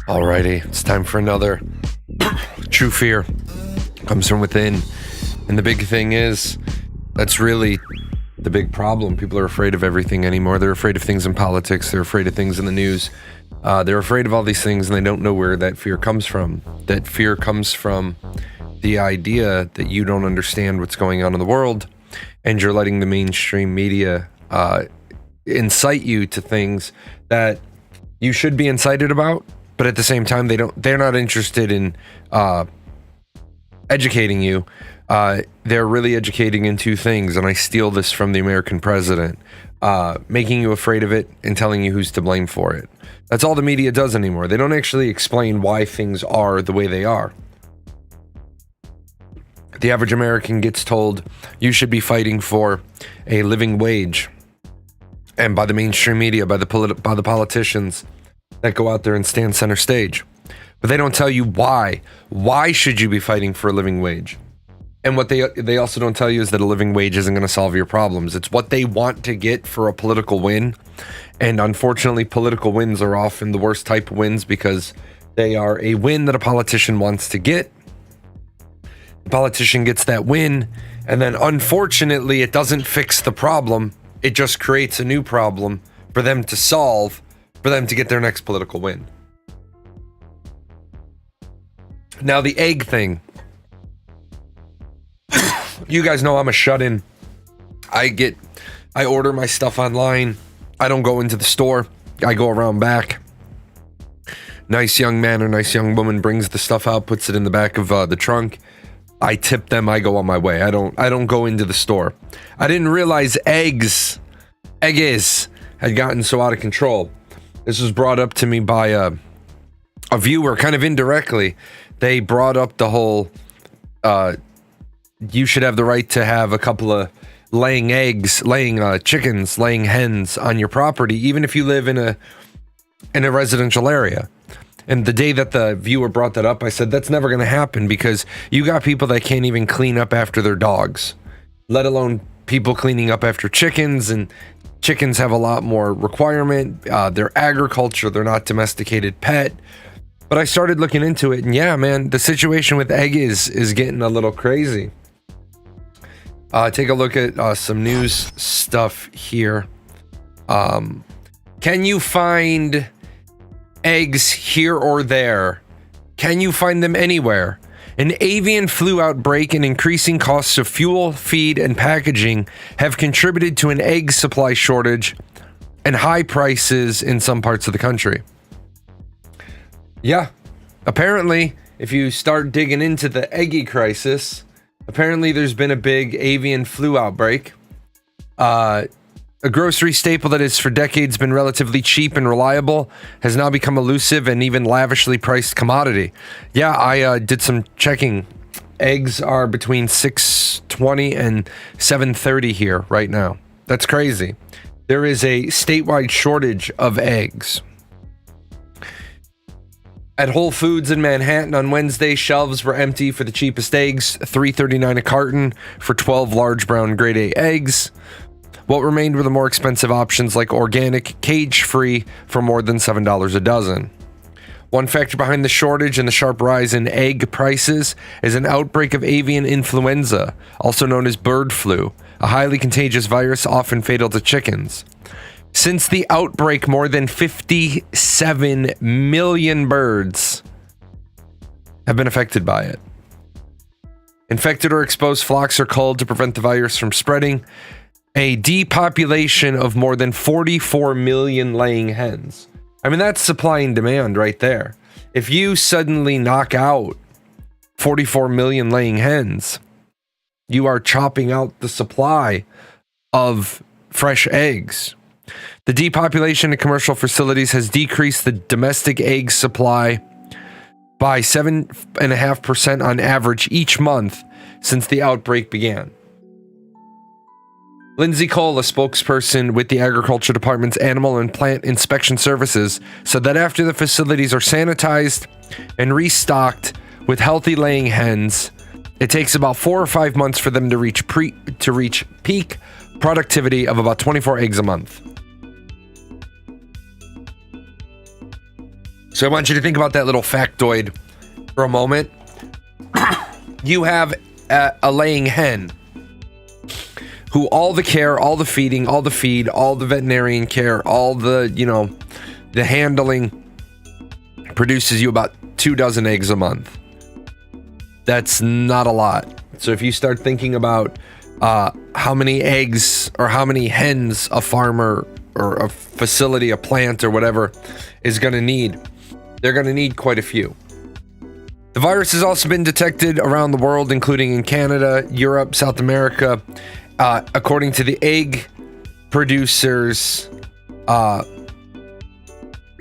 Alrighty, it's time for another True Fear Comes From Within. And the big thing is, that's really the big problem. People are afraid of everything anymore. They're afraid of things in politics. They're afraid of things in the news. They're afraid of all these things, and they don't know where that fear comes from. That fear comes from the idea that you don't understand what's going on in the world, and you're letting the mainstream media incite you to things that you should be incited about. But at the same time, they're not interested in educating you. They're really educating in two things, and I steal this from the American president, making you afraid of it and telling you who's to blame for it. That's all the media does anymore. They don't actually explain why things are the way they are. The average American gets told you should be fighting for a living wage, and by the mainstream media, by the politicians that go out there and stand center stage. But they don't tell you why. Why should you be fighting for a living wage? And what they also don't tell you is that a living wage isn't going to solve your problems. It's what they want to get for a political win. And unfortunately, political wins are often the worst type of wins because they are a win that a politician wants to get. The politician gets that win, and then unfortunately, it doesn't fix the problem. It just creates a new problem for them to solve, for them to get their next political win. Now, the egg thing. You guys know I'm a shut-in. I order my stuff online. I don't go into the store. I go around back. Nice young man or nice young woman brings the stuff out, puts it in the back of the trunk. I tip them. I go on my way. I don't go into the store. I didn't realize eggs had gotten so out of control. This was brought up to me by a viewer, kind of indirectly. They brought up the whole, you should have the right to have a couple of laying chickens, laying hens on your property, even if you live in a residential area. And the day that the viewer brought that up, I said, that's never going to happen because you got people that can't even clean up after their dogs, let alone people cleaning up after chickens. And chickens have a lot more requirement. They're agriculture. They're not domesticated pet. But I started looking into it, and yeah, man, the situation with egg is getting a little crazy. Take a look at some news stuff here. Can you find eggs here or there? Can you find them anywhere? An avian flu outbreak and increasing costs of fuel, feed, and packaging have contributed to an egg supply shortage and high prices in some parts of the country. Yeah, apparently, if you start digging into the eggy crisis, apparently there's been a big avian flu outbreak. A grocery staple that has for decades been relatively cheap and reliable has now become elusive and even lavishly priced commodity. Yeah, I did some checking. Eggs are between $6.20 and $7.30 here right now. That's crazy. There is a statewide shortage of eggs. At Whole Foods in Manhattan on Wednesday, shelves were empty for the cheapest eggs, $3.39 a carton for 12 large brown grade A eggs. What remained were the more expensive options like organic, cage-free for more than $7 a dozen. One factor behind the shortage and the sharp rise in egg prices is an outbreak of avian influenza, also known as bird flu, a highly contagious virus often fatal to chickens. Since the outbreak, more than 57 million birds have been affected by it. Infected or exposed flocks are culled to prevent the virus from spreading. A depopulation of more than 44 million laying hens. I mean, that's supply and demand right there. If you suddenly knock out 44 million laying hens, you are chopping out the supply of fresh eggs. The depopulation of commercial facilities has decreased the domestic egg supply by 7.5% on average each month since the outbreak began. Lindsay Cole, a spokesperson with the Agriculture Department's Animal and Plant Inspection Services, said that after the facilities are sanitized and restocked with healthy laying hens, it takes about 4 or 5 months for them to reach peak productivity of about 24 eggs a month. So I want you to think about that little factoid for a moment. You have a laying hen who all the care, all the feeding, all the feed, all the veterinarian care, all the, the handling produces you about 2 dozen eggs a month. That's not a lot. So if you start thinking about how many eggs or how many hens a farmer or a facility, a plant or whatever is going to need, they're going to need quite a few. The virus has also been detected around the world, including in Canada, Europe, South America. According to the egg producers,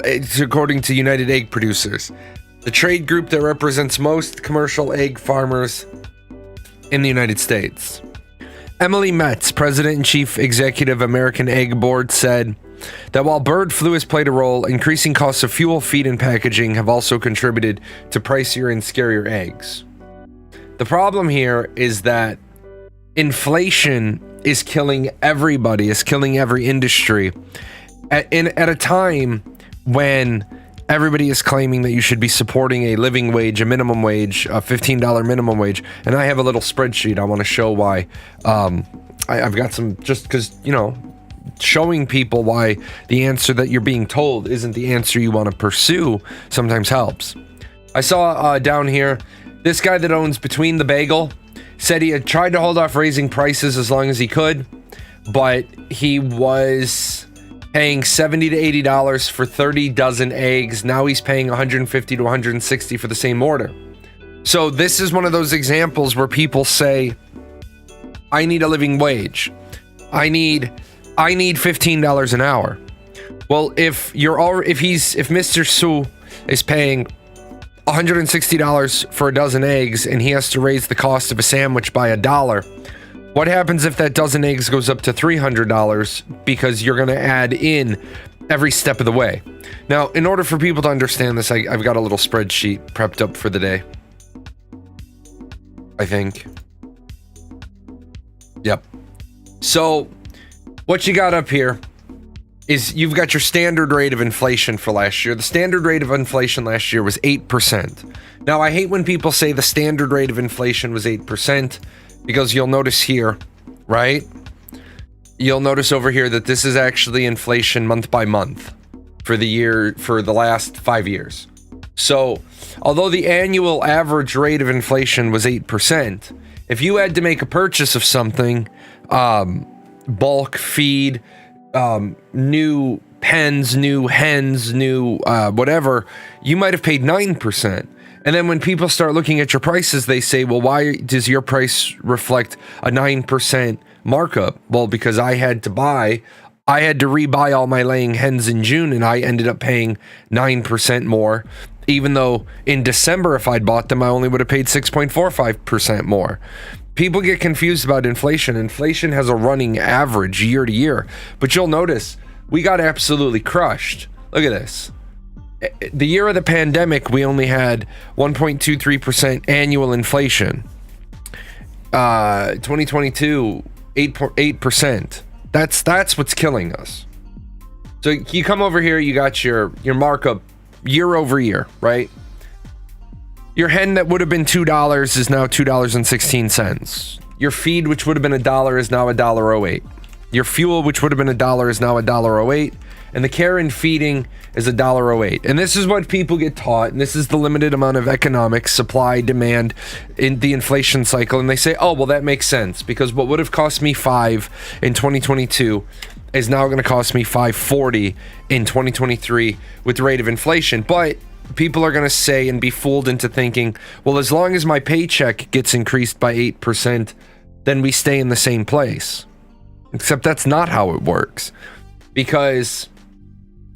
according to United Egg Producers, the trade group that represents most commercial egg farmers in the United States. Emily Metz, president and chief executive American Egg Board, said that while bird flu has played a role, increasing costs of fuel, feed, and packaging have also contributed to pricier and scarier eggs. The problem here is that inflation is killing everybody, is killing every industry at a time when everybody is claiming that you should be supporting a living wage, a minimum wage, a $15 minimum wage. And I have a little spreadsheet. I want to show why. I've got some, just because, showing people why the answer that you're being told isn't the answer you want to pursue sometimes helps. I saw down here, this guy that owns Between the Bagel said he had tried to hold off raising prices as long as he could, but he was paying $70 to $80 for 30 dozen eggs. Now he's paying $150 to $160 for the same order. So this is one of those examples where people say, I need a living wage. I need $15 an hour. Well, if Mr. Su is paying $160 for a dozen eggs and he has to raise the cost of a sandwich by $1, what happens if that dozen eggs goes up to $300 because you're going to add in every step of the way? Now, in order for people to understand this, I've got a little spreadsheet prepped up for the day. I think. Yep. So what you got up here is you've got your standard rate of inflation for last year. The standard rate of inflation last year was 8%. Now, I hate when people say the standard rate of inflation was 8% because you'll notice here, right? You'll notice over here that this is actually inflation month by month for the last 5 years. So, although the annual average rate of inflation was 8%, if you had to make a purchase of something, bulk feed, new pens, new hens, new whatever, you might have paid 9%. And then when people start looking at your prices, they say, well, why does your price reflect a 9% markup? Well, because I had to rebuy all my laying hens in June, and I ended up paying 9% more, even though in December, if I'd bought them, I only would have paid 6.45% more. People get confused about inflation. Inflation has a running average year to year, but you'll notice we got absolutely crushed. Look at this. The year of the pandemic, we only had 1.23% annual inflation. 2022, 8%. That's what's killing us. So you come over here, you got your markup year over year, right? Your hen that would have been $2 is now $2.16. Your feed, which would have been $1, is now $1.08. Your fuel, which would have been $1, is now $1.08. And the care and feeding is $1.08. And this is what people get taught. And this is the limited amount of economics, supply, demand in the inflation cycle. And they say, oh, well, that makes sense because what would have cost me $5 in 2022 is now going to cost me $5.40 in 2023 with the rate of inflation. But people are going to say and be fooled into thinking, well, as long as my paycheck gets increased by 8%, then we stay in the same place. Except that's not how it works. Because,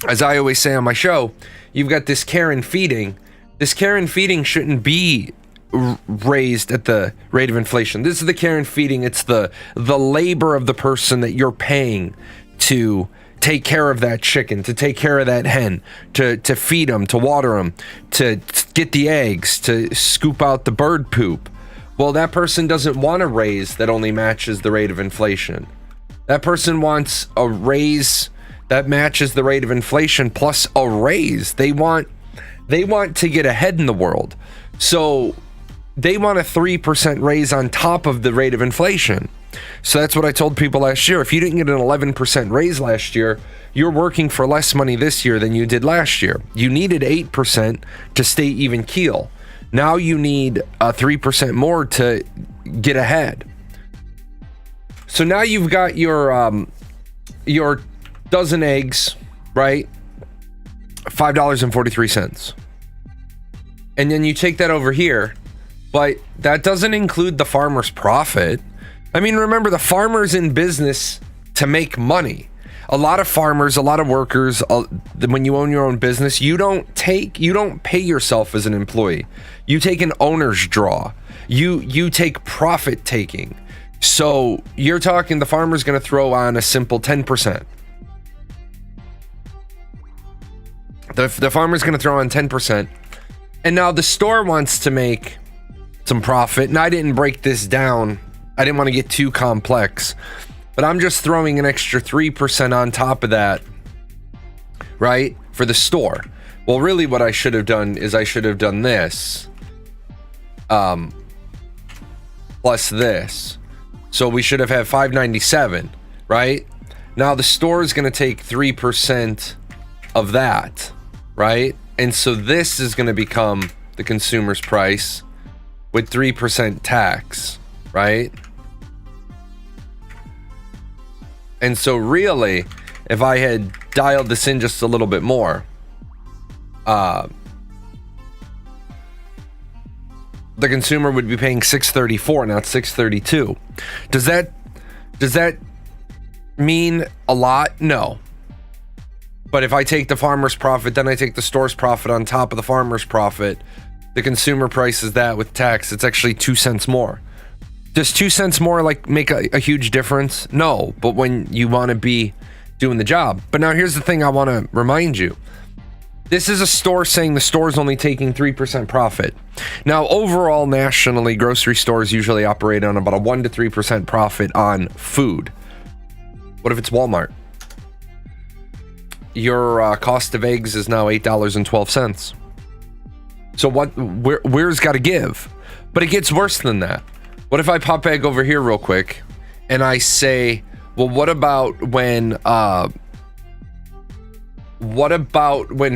as I always say on my show, you've got this care and feeding. This care and feeding shouldn't be raised at the rate of inflation. This is the care and feeding. It's the labor of the person that you're paying to take care of that chicken, to take care of that hen, to feed them, to water them, to get the eggs, to scoop out the bird poop. Well, that person doesn't want a raise that only matches the rate of inflation. That person wants a raise that matches the rate of inflation plus a raise. They want to get ahead in the world. So they want a 3% raise on top of the rate of inflation. So that's what I told people last year. If you didn't get an 11% raise last year, you're working for less money this year than you did last year. You needed 8% to stay even keel. Now you need 3% more to get ahead. So now you've got your dozen eggs, right? $5.43. And then you take that over here, but that doesn't include the farmer's profit. I mean, remember, the farmer's in business to make money. A lot of farmers, a lot of workers, when you own your own business, you don't pay yourself as an employee. You take an owner's draw. You take profit taking. So you're talking the farmer's going to throw on a simple 10%. The farmer's going to throw on 10%. And now the store wants to make some profit. And I didn't break this down. I didn't want to get too complex. But I'm just throwing an extra 3% on top of that, right? For the store. Well, really what I should have done is I should have done this. Plus this. So we should have had $5.97, right? Now the store is going to take 3% of that, right? And so this is going to become the consumer's price with 3% tax, right? And so really, if I had dialed this in just a little bit more, the consumer would be paying $6.34, not $6.32. Does that mean a lot? No. But if I take the farmer's profit, then I take the store's profit on top of the farmer's profit, the consumer price is that with tax. It's actually 2 cents more. Does 2 cents more make a huge difference? No, but when you want to be doing the job. But now here's the thing I want to remind you. This is a store saying the store is only taking 3% profit. Now, overall, nationally, grocery stores usually operate on about a 1 to 3% profit on food. What if it's Walmart? Your cost of eggs is now $8.12. So where's got to give? But it gets worse than that. What if I pop egg over here real quick and I say, well, what about when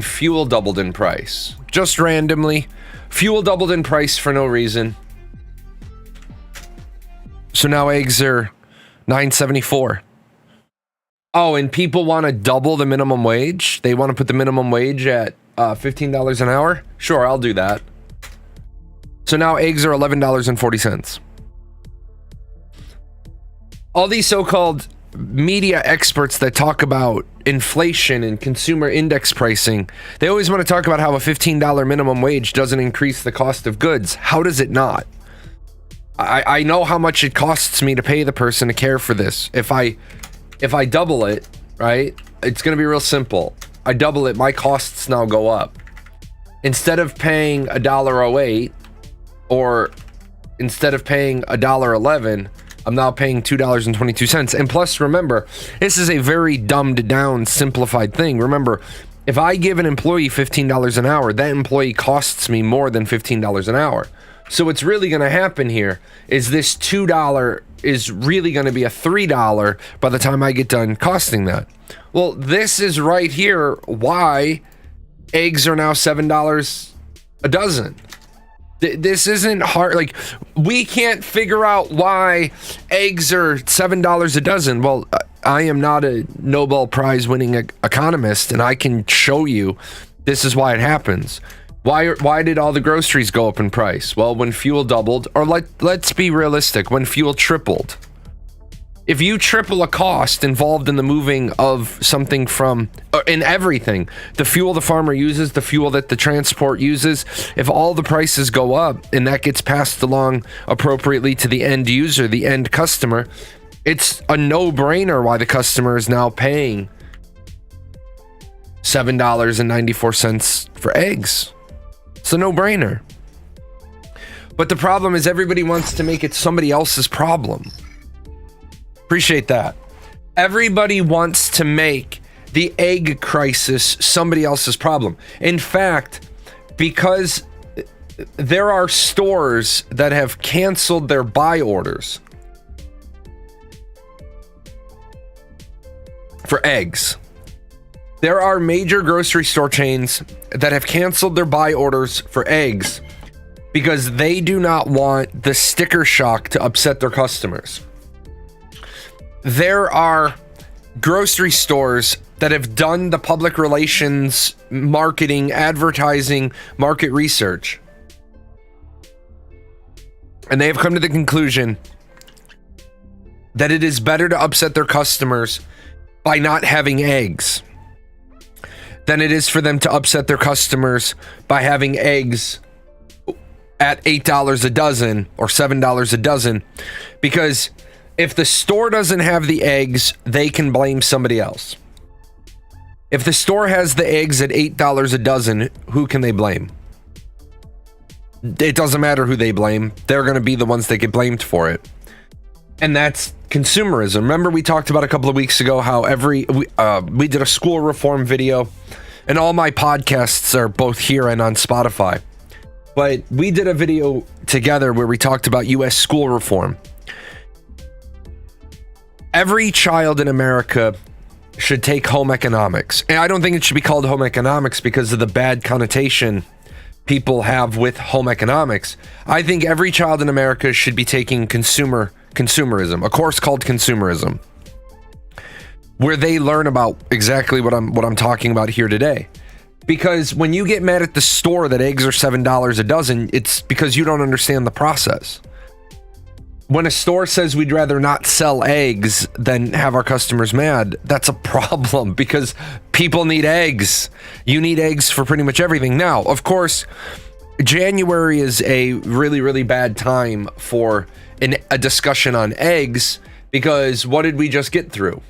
fuel doubled in price? Just randomly, fuel doubled in price for no reason. So now eggs are $9.74. Oh, and people want to double the minimum wage? They want to put the minimum wage at $15 an hour? Sure, I'll do that. So now eggs are $11.40. All these so-called media experts that talk about inflation and consumer index pricing, they always want to talk about how a $15 minimum wage doesn't increase the cost of goods. How does it not? I know how much it costs me to pay the person to care for this. If I double it, right, it's going to be real simple. I double it, my costs now go up. instead of paying $1.08 or instead of paying $1.11, I'm now paying $2.22. And plus, remember, this is a very dumbed down, simplified thing. Remember, if I give an employee $15 an hour, that employee costs me more than $15 an hour. So what's really going to happen here is this $2 is really going to be a $3 by the time I get done costing that. Well, this is right here why eggs are now $7 a dozen. This isn't hard. Like, we can't figure out why eggs are $7 a dozen. Well, I am not a Nobel Prize winning economist, and I can show you this is why it happens. Why did all the groceries go up in price? Well, when fuel doubled, or let's be realistic, when fuel tripled. If you triple a cost involved in the moving of something in everything, the fuel the farmer uses, the fuel that the transport uses, if all the prices go up and that gets passed along appropriately to the end user, the end customer, it's a no-brainer why the customer is now paying $7.94 for eggs. It's a no-brainer. But the problem is everybody wants to make it somebody else's problem. Appreciate that. Everybody wants to make the egg crisis somebody else's problem. In fact, because there are stores that have canceled their buy orders for eggs. There are major grocery store chains that have canceled their buy orders for eggs because they do not want the sticker shock to upset their customers. There are grocery stores that have done the public relations, marketing, advertising, market research. And they have come to the conclusion that it is better to upset their customers by not having eggs than it is for them to upset their customers by having eggs at $8 a dozen or $7 a dozen. Because if the store doesn't have the eggs, they can blame somebody else. If the store has the eggs at $8 a dozen, who can they blame? It doesn't matter who they blame. They're going to be the ones that get blamed for it. And that's consumerism. Remember we talked about a couple of weeks ago how we did a school reform video, and all my podcasts are both here and on Spotify. But we did a video together where we talked about US school reform. Every child in America should take home economics. And I don't think it should be called home economics because of the bad connotation people have with home economics. I think every child in America should be taking consumerism, a course called consumerism, where they learn about exactly what I'm talking about here today. Because when you get mad at the store that eggs are $7 a dozen, it's because you don't understand the process. When a store says we'd rather not sell eggs than have our customers mad, that's a problem because people need eggs. You need eggs for pretty much everything. Now, of course, January is a really, really bad time for a discussion on eggs because what did we just get through?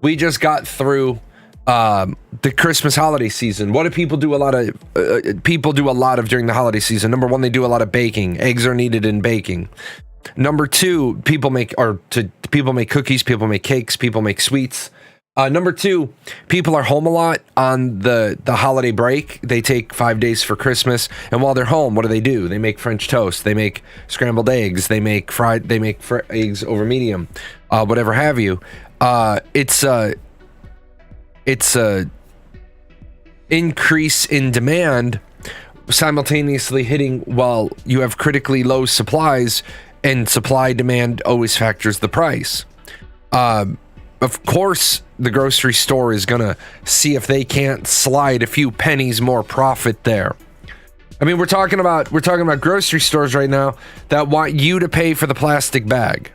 We just got through the Christmas holiday season. What do people do? People do a lot of during the holiday season. Number one, they do a lot of baking. Eggs are needed in baking. Number two, people make cookies, people make cakes, people make sweets. Number two, people are home a lot on the holiday break. They take 5 days for Christmas, and while they're home, what do? They make French toast, they make scrambled eggs, they make eggs over medium, whatever have you. It's a increase in demand simultaneously hitting while you have critically low supplies. And supply demand always factors the price. Of course, the grocery store is going to see if they can't slide a few pennies more profit there. I mean, we're talking about grocery stores right now that want you to pay for the plastic bag.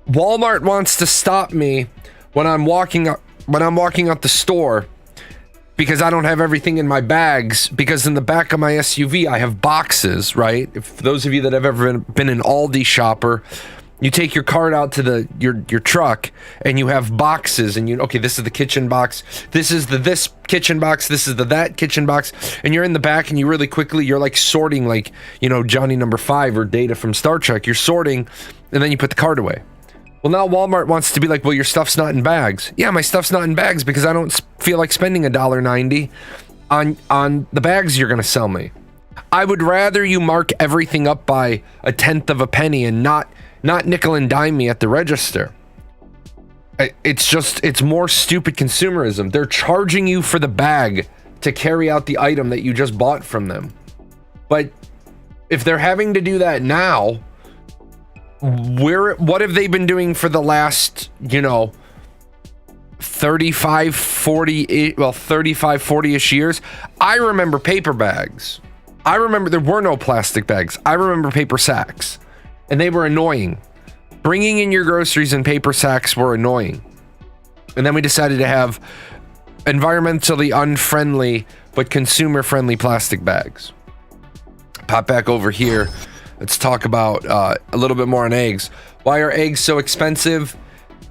Walmart wants to stop me when I'm walking out the store because I don't have everything in my bags, because in the back of my SUV, I have boxes, right? If those of you that have ever been an Aldi shopper, You take your cart out to your truck, and you have boxes, and okay, this is the kitchen box, this is this kitchen box, this is that kitchen box, and you're in the back, and you're like sorting, like, Johnny number 5 or Data from Star Trek. You're sorting, and then you put the cart away. Well, now Walmart wants to be like, well, your stuff's not in bags. Yeah, my stuff's not in bags because I don't feel like spending $1.90 on the bags you're gonna sell me. I would rather you mark everything up by 1/10 of a penny and not nickel and dime me at the register. It's more stupid consumerism. They're charging you for the bag to carry out the item that you just bought from them. But if they're having to do that now, what have they been doing for the last 35 40-ish years? I remember paper bags. I remember there were no plastic bags. I remember paper sacks, and they were annoying. Bringing in your groceries in paper sacks were annoying. And then we decided to have environmentally unfriendly but consumer friendly plastic bags. Pop back over here. Let's talk about a little bit more on eggs. Why are eggs so expensive?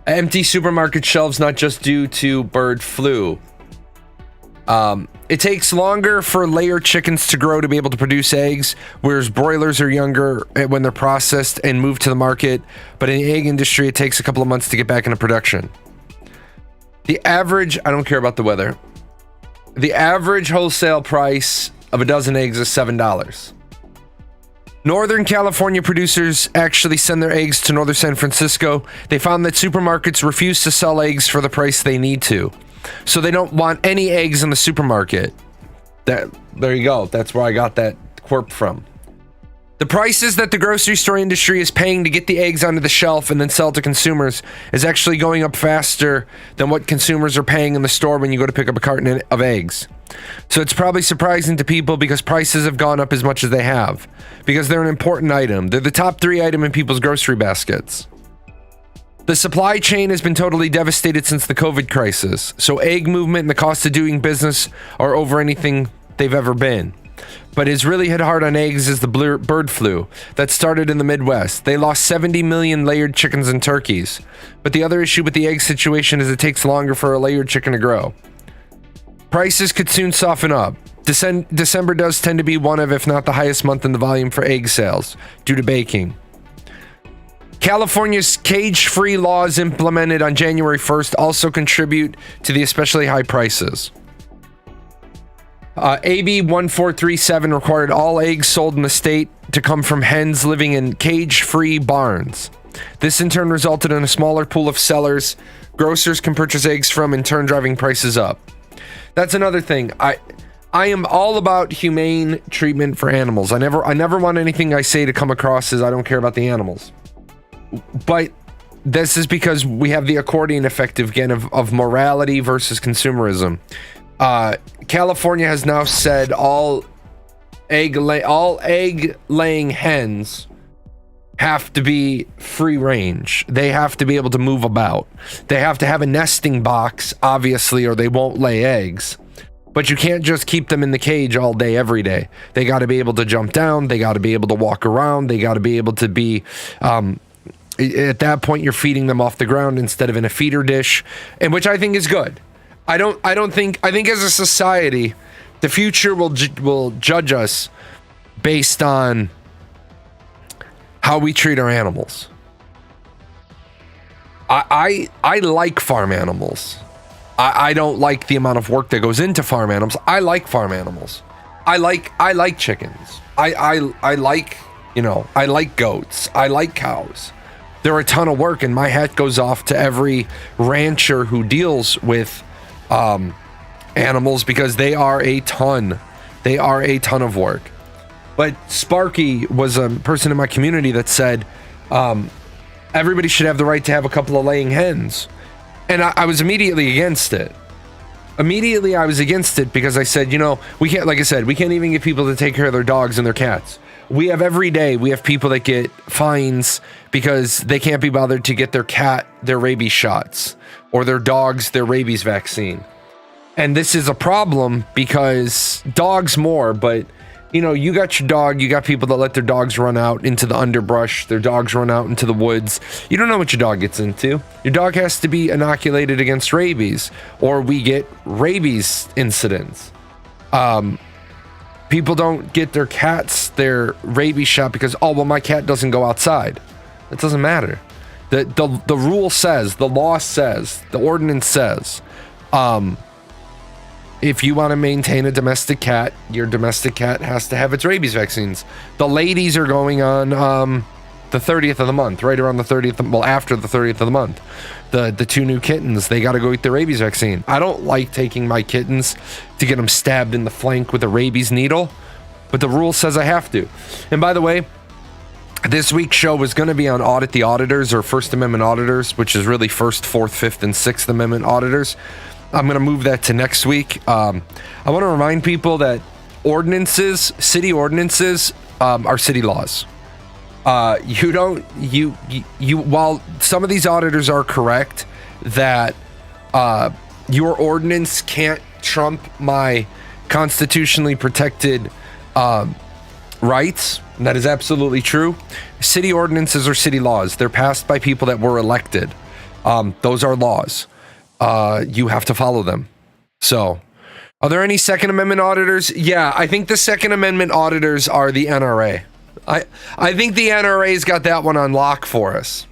Empty supermarket shelves, not just due to bird flu. It takes longer for layer chickens to grow to be able to produce eggs, whereas broilers are younger when they're processed and moved to the market. But in the egg industry, it takes a couple of months to get back into production. The average, I don't care about the weather. The average wholesale price of a dozen eggs is $7. Northern California producers actually send their eggs to northern San Francisco. They found that supermarkets refuse to sell eggs for the price they need to. So they don't want any eggs in the supermarket. There you go. That's where I got that quirk from. The prices that the grocery store industry is paying to get the eggs onto the shelf and then sell to consumers is actually going up faster than what consumers are paying in the store when you go to pick up a carton of eggs. So it's probably surprising to people because prices have gone up as much as they have, because they're an important item. They're the top 3 item in people's grocery baskets. The supply chain has been totally devastated since the COVID crisis, so egg movement and the cost of doing business are over anything they've ever been. But it's really hit hard on eggs is the bird flu that started in the Midwest. They lost 70 million layered chickens and turkeys. But the other issue with the egg situation is it takes longer for a layered chicken to grow. Prices could soon soften up. December does tend to be one of, if not the highest month in the volume for egg sales due to baking. California's cage-free laws implemented on January 1st also contribute to the especially high prices. AB 1437 required all eggs sold in the state to come from hens living in cage-free barns. This in turn resulted in a smaller pool of sellers grocers can purchase eggs from, in turn driving prices up. That's another thing. I am all about humane treatment for animals. I never want anything I say to come across as I don't care about the animals. But this is because we have the accordion effect again of morality versus consumerism. California has now said all egg laying hens have to be free range. They have to be able to move about. They have to have a nesting box, obviously, or they won't lay eggs. But you can't just keep them in the cage all day, every day. They got to be able to jump down. They got to be able to walk around. They got to be able to be... at that point, you're feeding them off the ground instead of in a feeder dish, and which I think is good. I think as a society, the future will judge us based on how we treat our animals. I like farm animals. I don't like the amount of work that goes into farm animals. I like farm animals. I like chickens. I like, I like goats. I like cows. They're a ton of work, and my hat goes off to every rancher who deals with animals, because they are a ton of work. But Sparky was a person in my community that said everybody should have the right to have a couple of laying hens, and I was immediately against it. I was against it because I said, we can't, like I said, we can't even get people to take care of their dogs and their cats. We have people that get fines because they can't be bothered to get their cat their rabies shots, or their dogs their rabies vaccine. And this is a problem because dogs more, but you know, you got your dog, you got people that let their dogs run out into the underbrush, their dogs run out into the woods. You don't know what your dog gets into. Your dog has to be inoculated against rabies, or we get rabies incidents. People don't get their cats their rabies shot because, oh, well, my cat doesn't go outside. It doesn't matter. The rule says, the law says, the ordinance says, if you want to maintain a domestic cat, your domestic cat has to have its rabies vaccines. The ladies are going on the 30th of the month, right around the 30th, well, after the 30th of the month. The 2 new kittens, they got to go get their rabies vaccine. I don't like taking my kittens to get them stabbed in the flank with a rabies needle, but the rule says I have to. And by the way, this week's show was going to be on Audit the Auditors, or First Amendment auditors, which is really First, Fourth, Fifth, and Sixth Amendment auditors. I'm going to move that to next week. I want to remind people that ordinances, city ordinances, are city laws. While some of these auditors are correct that your ordinance can't trump my constitutionally protected rights, that is absolutely true. City ordinances are city laws. They're passed by people that were elected. Those are laws. You have to follow them. So, are there any Second Amendment auditors? Yeah, I think the Second Amendment auditors are the NRA. I think the NRA's got that one on lock for us.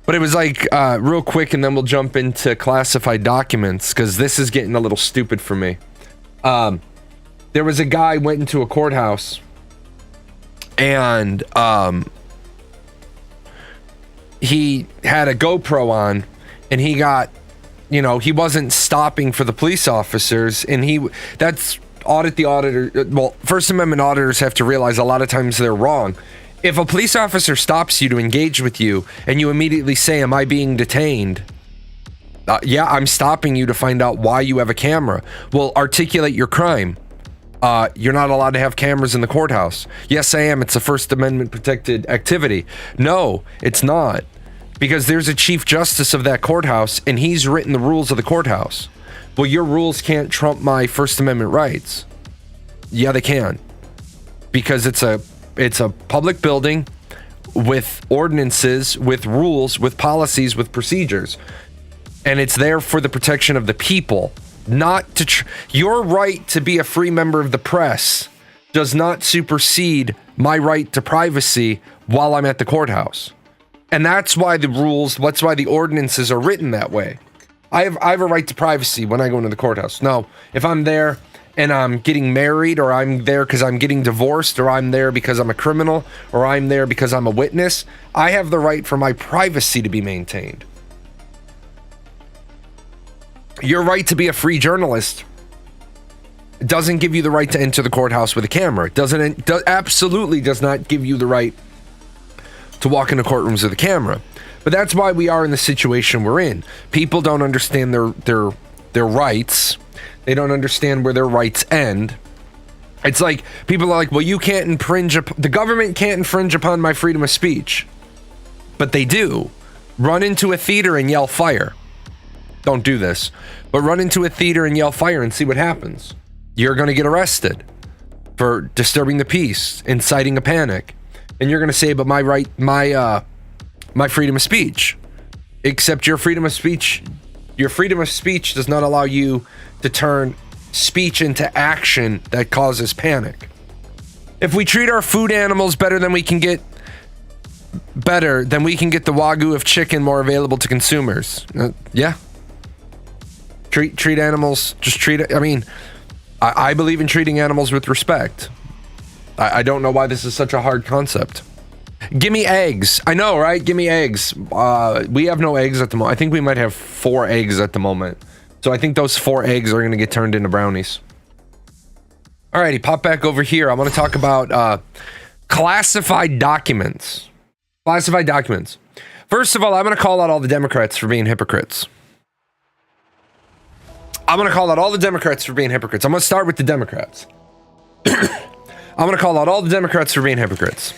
But it was like, real quick, and then we'll jump into classified documents, because this is getting a little stupid for me. There was a guy went into a courthouse, and he had a GoPro on, and he got, you know, he wasn't stopping for the police officers, and that's Audit the Auditor. Well, First Amendment auditors have to realize a lot of times they're wrong. If a police officer stops you to engage with you, and you immediately say, am I being detained? Yeah, I'm stopping you to find out why you have a camera. Well, articulate your crime. You're not allowed to have cameras in the courthouse. Yes, I am. It's a First Amendment protected activity. No, it's not. Because there's a chief justice of that courthouse, and he's written the rules of the courthouse. Well, your rules can't trump my First Amendment rights. Yeah, they can. Because it's a public building with ordinances, with rules, with policies, with procedures. And it's there for the protection of the people. Not to your right to be a free member of the press does not supersede my right to privacy while I'm at the courthouse. And that's why the ordinances are written that way. I have a right to privacy when I go into the courthouse. No, if I'm there and I'm getting married, or I'm there because I'm getting divorced, or I'm there because I'm a criminal, or I'm there because I'm a witness, I have the right for my privacy to be maintained. Your right to be a free journalist doesn't give you the right to enter the courthouse with a camera. It absolutely does not give you the right to walk into courtrooms with a camera. But that's why we are in the situation we're in. People don't understand their rights. They don't understand where their rights end. It's like people are like, well, you can't the government can't infringe upon my freedom of speech. But they do. Run into a theater and yell fire. Don't do this. But run into a theater and yell fire and see what happens. You're going to get arrested for disturbing the peace, inciting a panic. And you're going to say, but my freedom of speech. Except your freedom of speech does not allow you to turn speech into action that causes panic. If we treat our food animals better, then we can get the Wagyu of chicken more available to consumers. Yeah. Treat animals, I believe in treating animals with respect. I don't know why this is such a hard concept. Give me eggs. I know, right? Give me eggs. We have no eggs at the moment. I think we might have 4 eggs at the moment. So I think those 4 eggs are going to get turned into brownies. Alrighty, pop back over here. I want to talk about classified documents. Classified documents. First of all, I'm going to call out all the Democrats for being hypocrites. I'm going to call out all the Democrats for being hypocrites. I'm going to start with the Democrats. I'm going to call out all the Democrats for being hypocrites.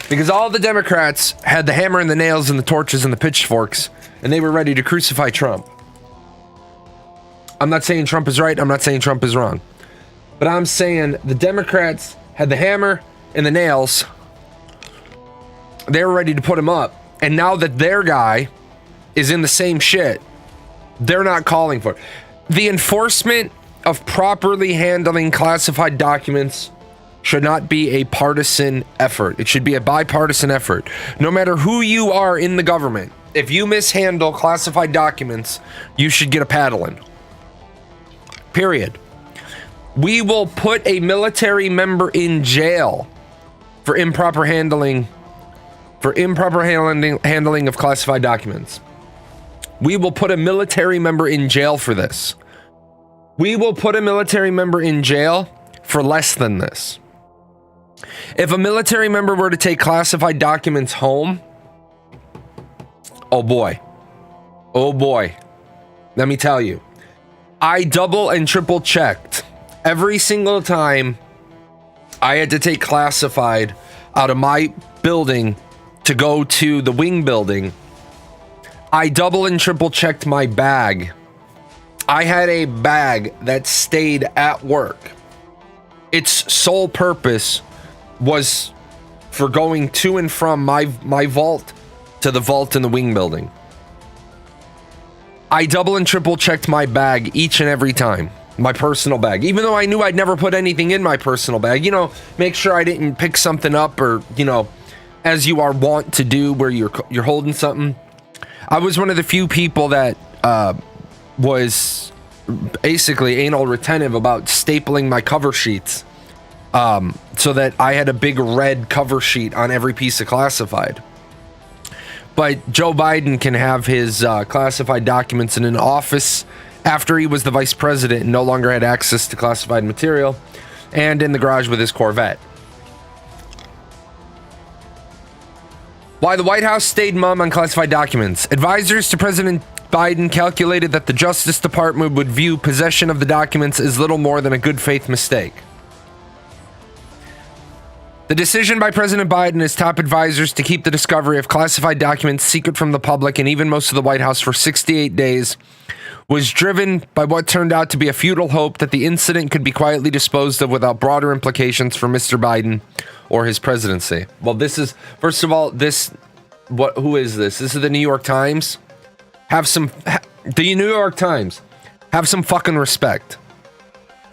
Because all the Democrats had the hammer and the nails and the torches and the pitchforks, and they were ready to crucify Trump. I'm not saying Trump is right. I'm not saying Trump is wrong. But I'm saying the Democrats had the hammer and the nails. They were ready to put him up. And now that their guy is in the same shit, they're not calling for it. The enforcement of properly handling classified documents should not be a partisan effort. It should be a bipartisan effort. No matter who you are in the government, if you mishandle classified documents, you should get a paddling. Period. We will put a military member in jail for improper handling of classified documents. We will put a military member in jail for this. We will put a military member in jail for less than this. If a military member were to take classified documents home, oh boy, let me tell you, I double and triple checked every single time I had to take classified out of my building to go to the wing building. I double and triple checked my bag. I had a bag that stayed at work. Its sole purpose was for going to and from my vault to the vault in the wing building. I double and triple checked my bag each and every time. My personal bag, even though I knew I'd never put anything in my personal bag, make sure I didn't pick something up, or as you are wont to do, where you're holding something. I was one of the few people that was basically anal retentive about stapling my cover sheets, so that I had a big red cover sheet on every piece of classified. But Joe Biden can have his classified documents in an office after he was the vice president and no longer had access to classified material, and in the garage with his Corvette. Why the White House stayed mum on classified documents. Advisors to President Biden calculated that the Justice Department would view possession of the documents as little more than a good faith mistake. The decision by President Biden and his top advisors to keep the discovery of classified documents secret from the public and even most of the White House for 68 days was driven by what turned out to be a futile hope that the incident could be quietly disposed of without broader implications for Mr. Biden or his presidency. Well, this is, first of all, who is this? This is the New York Times. The New York Times, have some fucking respect.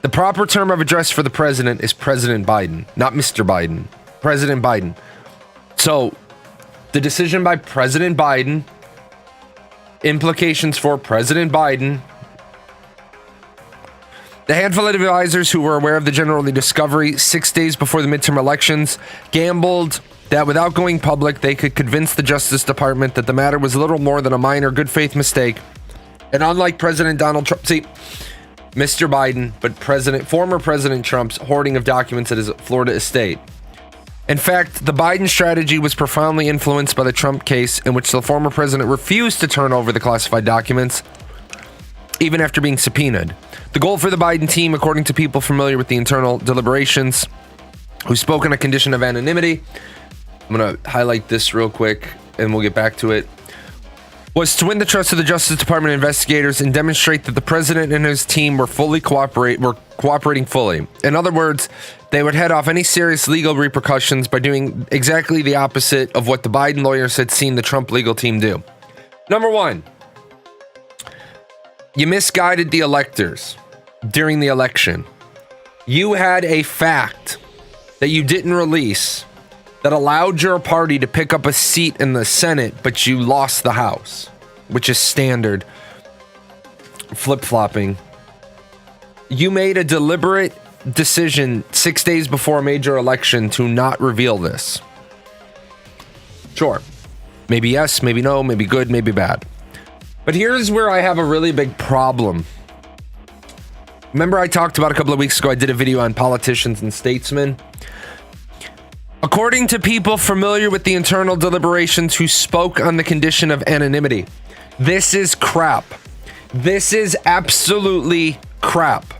The proper term of address for the president is President Biden, not Mr. Biden. President Biden. So, the decision by President Biden, implications for President Biden. The handful of advisors who were aware of the general discovery 6 days before the midterm elections gambled that without going public, they could convince the Justice Department that the matter was little more than a minor good faith mistake. And unlike President Donald Trump, Mr. Biden, but former President Trump's hoarding of documents at his Florida estate. In fact, the Biden strategy was profoundly influenced by the Trump case, in which the former president refused to turn over the classified documents, even after being subpoenaed. The goal for the Biden team, according to people familiar with the internal deliberations, who spoke on a condition of anonymity, I'm going to highlight this real quick, and we'll get back to it, was to win the trust of the Justice Department investigators and demonstrate that the president and his team were cooperating fully. In other words, they would head off any serious legal repercussions by doing exactly the opposite of what the Biden lawyers had seen the Trump legal team do. Number one, you misguided the electors during the election. You had a fact that you didn't release that allowed your party to pick up a seat in the Senate, but you lost the House, which is standard flip-flopping. You made a deliberate decision 6 days before a major election to not reveal this. Sure. Maybe yes, maybe no, maybe good, maybe bad. But here's where I have a really big problem. Remember I talked about a couple of weeks ago, I did a video on politicians and statesmen. According to people familiar with the internal deliberations who spoke on the condition of anonymity, this is crap. This is absolutely crap.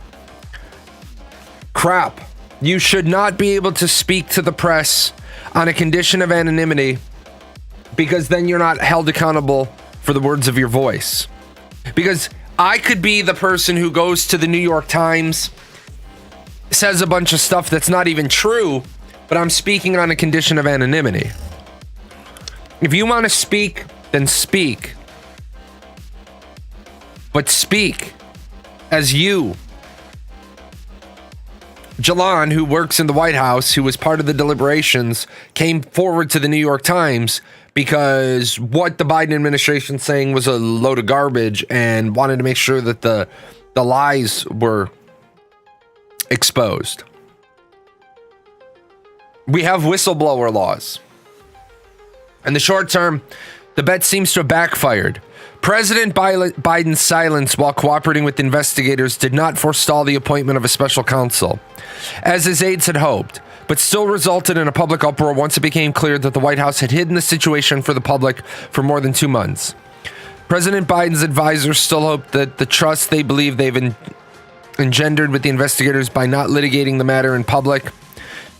Crap. You should not be able to speak to the press on a condition of anonymity, because then you're not held accountable for the words of your voice. Because I could be the person who goes to the New York Times says a bunch of stuff that's not even true, but I'm speaking on a condition of anonymity. If you want to speak, then speak. But speak as you. Jahlon, who works in the White House, who was part of the deliberations, came forward to the New York Times because what the Biden administration saying was a load of garbage and wanted to make sure that the lies were exposed. We have whistleblower laws. In the short term, the bet seems to have backfired. President Biden's silence while cooperating with investigators did not forestall the appointment of a special counsel, as his aides had hoped, but still resulted in a public uproar once it became clear that the White House had hidden the situation for the public for more than 2 months. President Biden's advisors still hope that the trust they believe they've engendered with the investigators by not litigating the matter in public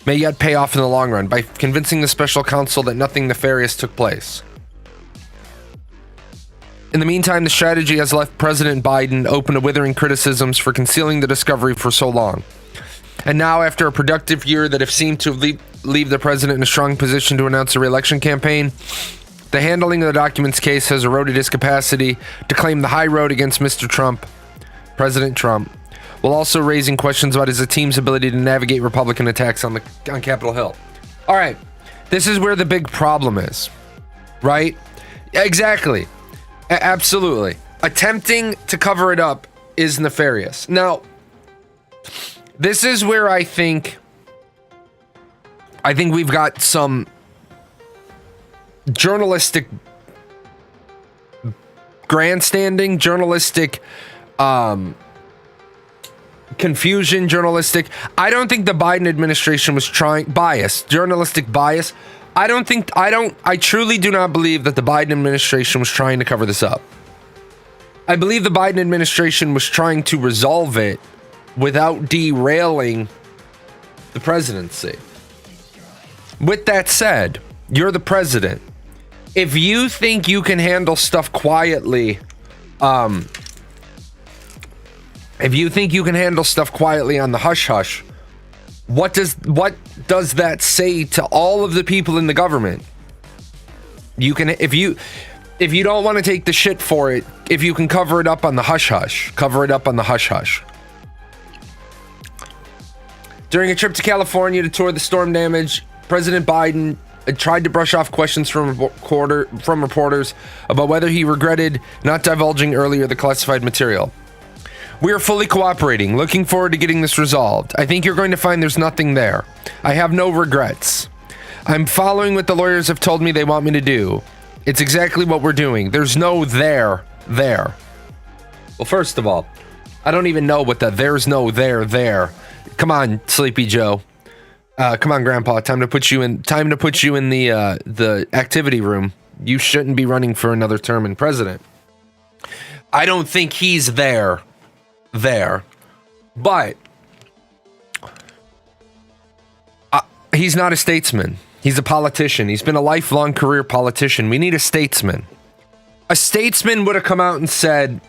may yet pay off in the long run by convincing the special counsel that nothing nefarious took place. In the meantime, the strategy has left President Biden open to withering criticisms for concealing the discovery for so long. And now, after a productive year that have seemed to leave the president in a strong position to announce a re-election campaign, the handling of the documents case has eroded his capacity to claim the high road against Mr. Trump, President Trump, while also raising questions about his team's ability to navigate Republican attacks on Capitol Hill. All right, this is where the big problem is, right? Exactly. Absolutely. Attempting to cover it up is nefarious. Now, this is where I think we've got some journalistic grandstanding, journalistic confusion, I don't think the Biden administration was journalistic bias. I truly do not believe that the Biden administration was trying to cover this up. I believe the Biden administration was trying to resolve it without derailing the presidency. With that said, you're the president. If you think you can handle stuff quietly, on the hush-hush, what does that say to all of the people in the government? You can, if you don't want to take the shit for it, if you can cover it up on the hush-hush, cover it up on the hush-hush. During a trip to California to tour the storm damage, President Biden tried to brush off questions from reporters about whether he regretted not divulging earlier the classified material. We are fully cooperating, looking forward to getting this resolved. I think you're going to find there's nothing there. I have no regrets. I'm following what the lawyers have told me they want me to do. It's exactly what we're doing. There's no there. Well, first of all, I don't even know what there's no there. Come on, Sleepy Joe. Come on, Grandpa. Time to put you in the activity room. You shouldn't be running for another term in president. I don't think he's there, but he's not a statesman. He's a politician. He's been a lifelong career politician. We need a statesman. A statesman would have come out and said,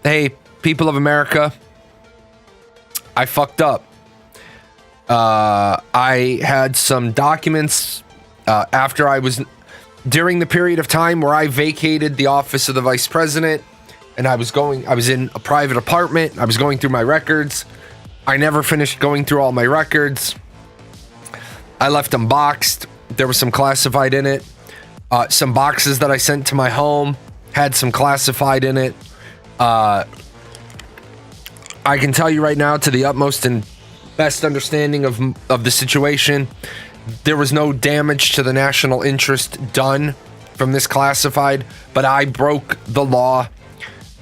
hey, people of America, I fucked up. I had some documents during the period of time where I vacated the office of the vice president, and I was in a private apartment. I was going through my records. I never finished going through all my records. I left them boxed. There was some classified in it. Some boxes that I sent to my home had some classified in it. I can tell you right now, to the utmost and best understanding of the situation, there was no damage to the national interest done from this classified, but I broke the law.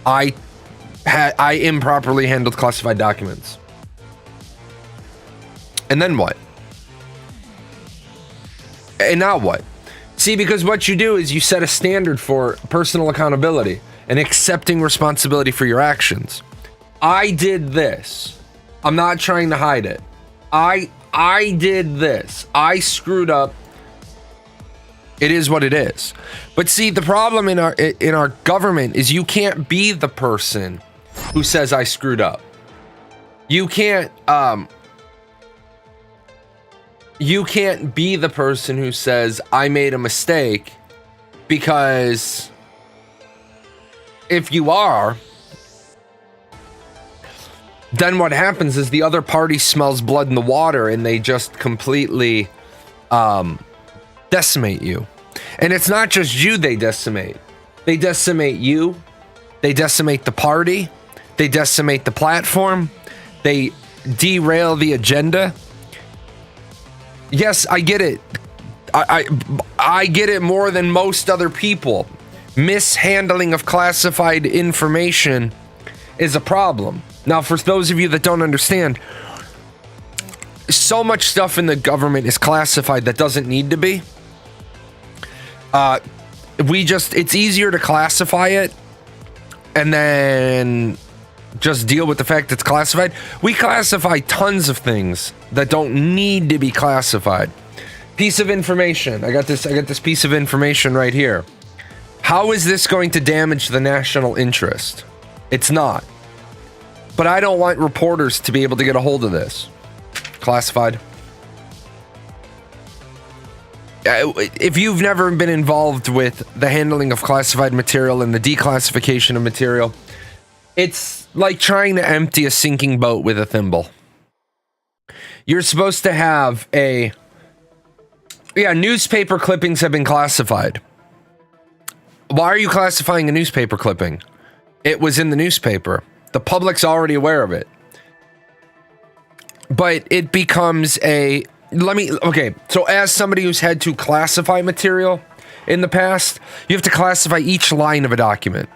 I improperly handled classified documents. And then what? And now what? See, because what you do is you set a standard for personal accountability and accepting responsibility for your actions. I did this. I'm not trying to hide it. I did this. I screwed up. It is what it is. But see, the problem in our government is you can't be the person who says I screwed up. You can't be the person who says I made a mistake, because if you are, then what happens is the other party smells blood in the water and they just completely decimate you. And it's not just you they decimate. They decimate you. They decimate the party. They decimate the platform. They derail the agenda. Yes, I get it. I get it more than most other people. Mishandling of classified information is a problem. Now, for those of you that don't understand, so much stuff in the government is classified that doesn't need to be. It's easier to classify it and then just deal with the fact it's classified. We classify tons of things that don't need to be classified. Piece of information. I got this piece of information right here. How is this going to damage the national interest? It's not. But I don't want reporters to be able to get a hold of this. Classified. If you've never been involved with the handling of classified material and the declassification of material, it's like trying to empty a sinking boat with a thimble. You're supposed to have newspaper clippings have been classified. Why are you classifying a newspaper clipping? It was in the newspaper. The public's already aware of it. But it becomes so as somebody who's had to classify material in the past, you have to classify each line of a document.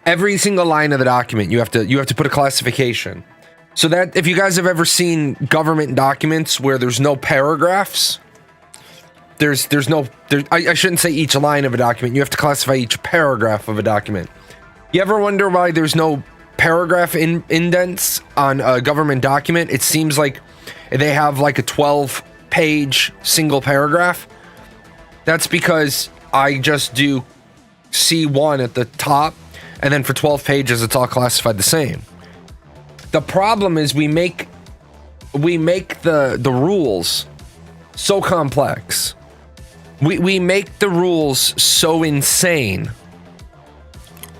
Every single line of the document, you have to put a classification. So that if you guys have ever seen government documents where there's no paragraphs, I shouldn't say each line of a document. You have to classify each paragraph of a document. You ever wonder why there's no paragraph indents on a government document? It seems like they have like a 12-page single paragraph. That's because I just do C1 at the top, and then for 12 pages, it's all classified the same. The problem is we make the rules so complex. We make the rules so insane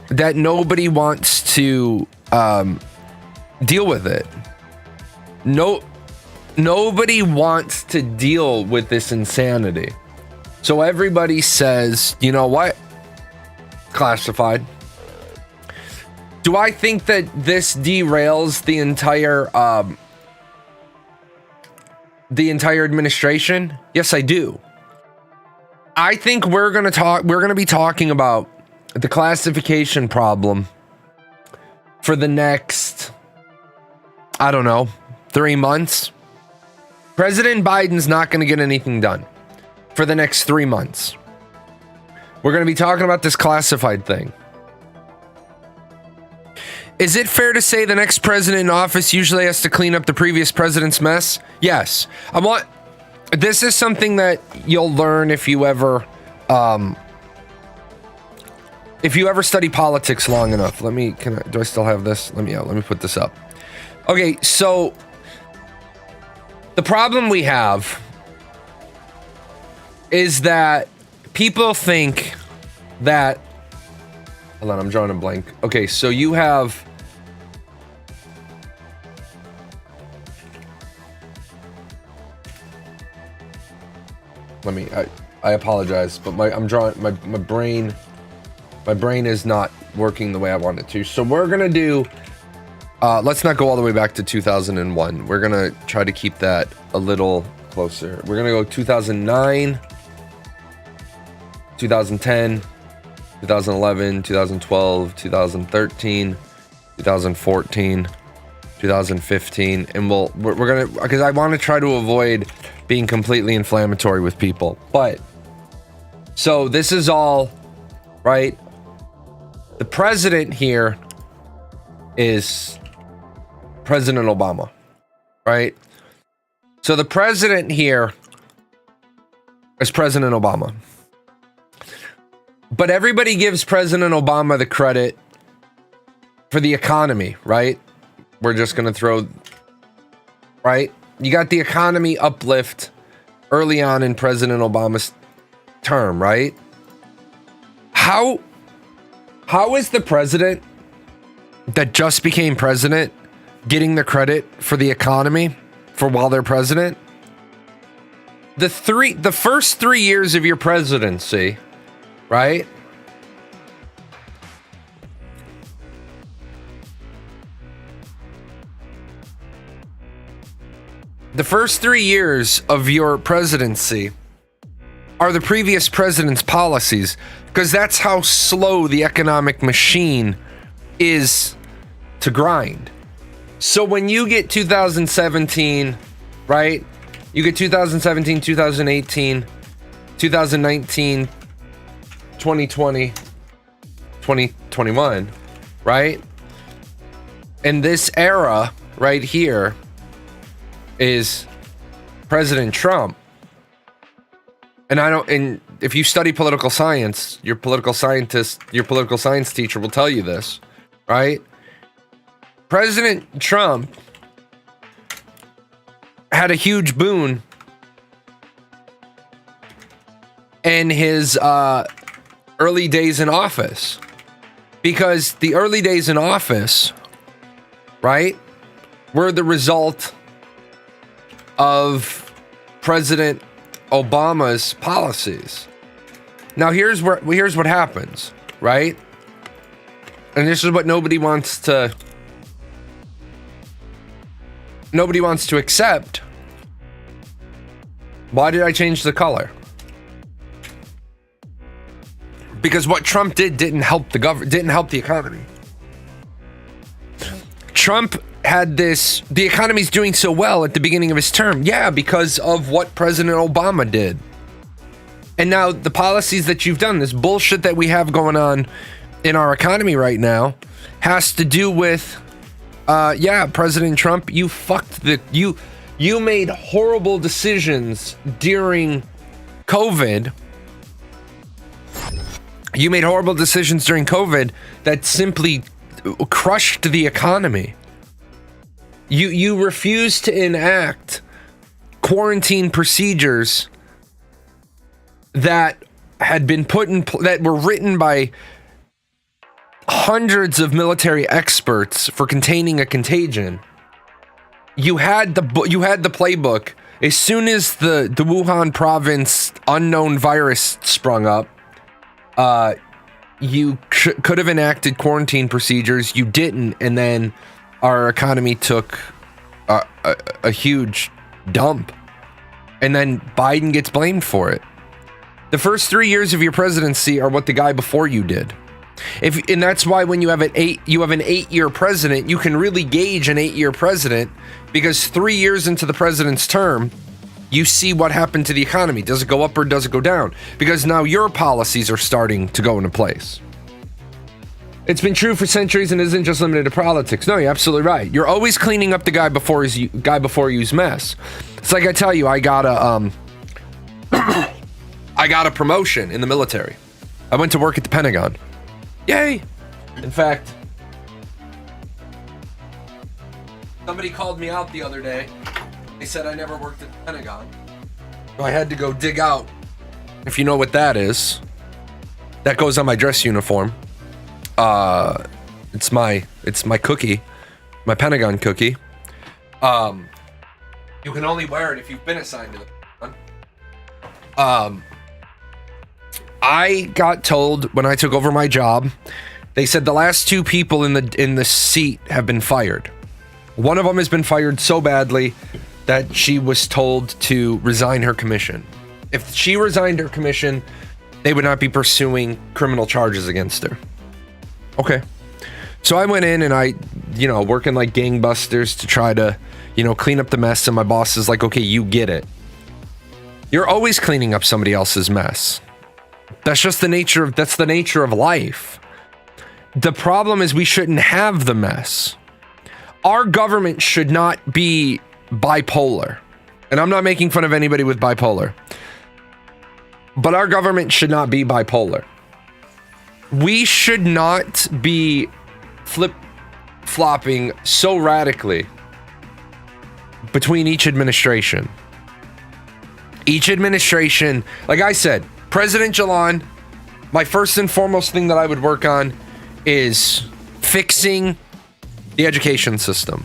that nobody wants to deal with it. Nobody wants to deal with this insanity. So everybody says, you know what? Classified. Do I think that this derails the entire administration? Yes, I do. I think we're going to be talking about the classification problem for the next, I don't know, 3 months. President Biden's not going to get anything done for the next 3 months. We're going to be talking about this classified thing. Is it fair to say the next president in office usually has to clean up the previous president's mess? Yes. This is something that you'll learn if you ever study politics long enough. Do I still have this? Let me put this up. Okay, so the problem we have is that people think that, hold on, I'm drawing a blank. Okay, so you have, I apologize, but my brain is not working the way I want it to. So we're gonna do, let's not go all the way back to 2001. We're gonna try to keep that a little closer. We're gonna go 2009, 2010, 2011, 2012, 2013, 2014, 2015, and we're gonna, because I want to try to avoid being completely inflammatory with people. But so this is all right. The president here is President Obama, right? So the president here is President Obama. But everybody gives President Obama the credit for the economy, right? we're just going to throw, right? You got the economy uplift early on in President Obama's term, right? How is the president that just became president getting the credit for the economy for while they're president? The first 3 years of your presidency, right? The first 3 years of your presidency are the previous president's policies, because that's how slow the economic machine is to grind. So when you get 2017, right? You get 2017, 2018, 2019, 2020, 2021, right? And this era right here is President Trump. And if you study political science, your political science teacher will tell you this, right? President Trump had a huge boon in his early days in office, because the early days in office, right, were the result of President Obama's policies. Now here's what happens, right? And this is what nobody wants to accept. Why did I change the color? Because what Trump didn't help the economy. Trump had the economy's doing so well at the beginning of his term. Yeah, because of what President Obama did. And now the policies that you've done, this bullshit that we have going on in our economy right now, has to do with, President Trump, you made horrible decisions during COVID. You made horrible decisions during COVID that simply crushed the economy. You refused to enact quarantine procedures that had been that were written by hundreds of military experts for containing a contagion. You had the playbook. As soon as the Wuhan province unknown virus sprung up, you could have enacted quarantine procedures. You didn't, and then our economy took a huge dump, and then Biden gets blamed for it. The first 3 years of your presidency are what the guy before you did. And that's why when you have an 8-year president, you can really gauge an 8-year president, because 3 years into the president's term, you see what happened to the economy. Does it go up or does it go down? Because now your policies are starting to go into place. It's been true for centuries and isn't just limited to politics. No, you're absolutely right. You're always cleaning up the guy before you's mess. It's like I tell you, I got a promotion in the military. I went to work at the Pentagon. Yay! In fact, somebody called me out the other day. They said I never worked at the Pentagon. So I had to go dig out. If you know what that is, that goes on my dress uniform. It's my cookie, my Pentagon cookie. You can only wear it if you've been assigned to the Pentagon. I got told when I took over my job, they said the last 2 people in the seat have been fired. One of them has been fired so badly that she was told to resign her commission. If she resigned her commission, they would not be pursuing criminal charges against her. Okay. So I went in and I, working like gangbusters to try to, clean up the mess. And my boss is like, okay, you get it. You're always cleaning up somebody else's mess. That's the nature of life. The problem is we shouldn't have the mess. Our government should not be bipolar. And I'm not making fun of anybody with bipolar. But our government should not be bipolar. We should not be flip flip-flopping so radically between each administration. Each administration, like I said, President Jahlon, my first and foremost thing that I would work on is fixing the education system.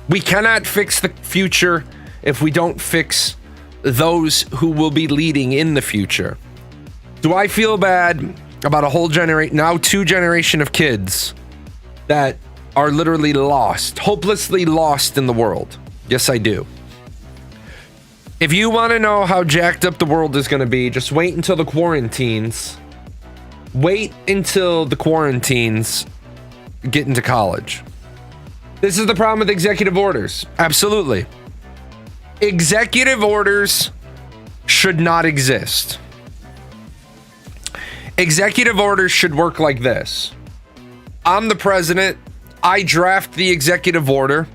We cannot fix the future if we don't fix those who will be leading in the future. Do I feel bad about a whole generation, now 2 generation of kids that are literally lost, hopelessly lost in the world? Yes, I do. If you want to know how jacked up the world is going to be, just wait until the quarantines. Wait until the quarantines get into college. This is the problem with executive orders. Absolutely. Executive orders should not exist. Executive orders should work like this. I'm the president. I draft the executive order.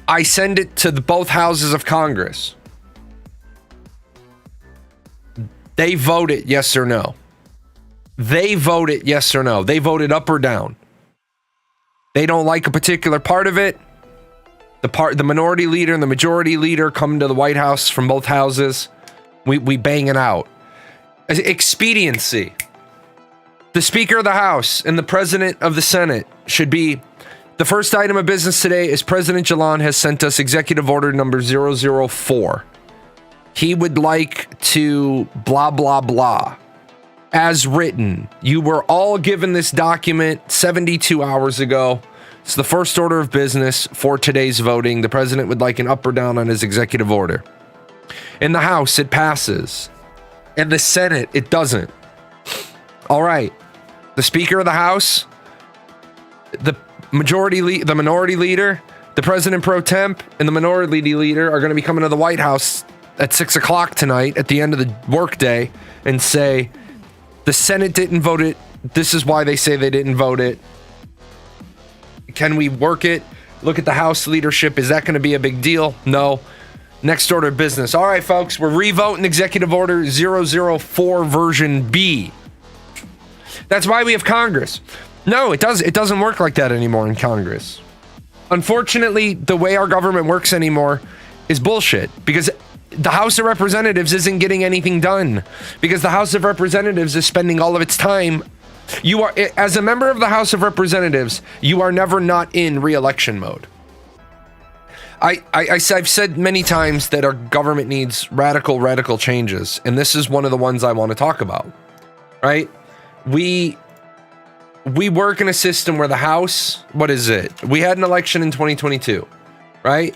I send it to both houses of Congress. They vote it yes or no. They vote it yes or no. They vote it up or down. They don't like a particular part of it. The minority leader and the majority leader come to the White House from both houses. We bang it out. Expediency. The Speaker of the House and the President of the Senate should be. The first item of business today is President Jahlon has sent us Executive Order number 004. He would like to blah, blah, blah. As written, you were all given this document 72 hours ago. It's the first order of business for today's voting. The president would like an up or down on his executive order. In the House, it passes. In the Senate, it doesn't. All right. The Speaker of the House, the minority leader, the president pro temp, and the minority leader are going to be coming to the White House at 6 o'clock tonight at the end of the workday and say, the Senate didn't vote it. This is why they say they didn't vote it. Can we work it? Look at the House leadership. Is that going to be a big deal? No. Next order of business. All right, folks, we're revoting Executive Order 004 version B. That's why we have Congress. No, it doesn't work like that anymore in Congress. Unfortunately, the way our government works anymore is bullshit, because the House of Representatives isn't getting anything done, because the House of Representatives is spending all of its time. You are, as a member of the House of Representatives, you are never not in re-election mode. I've said many times that our government needs radical changes, and this is one of the ones I want to talk about. Right? We work in a system where the House, what is it? We had an election in 2022, right?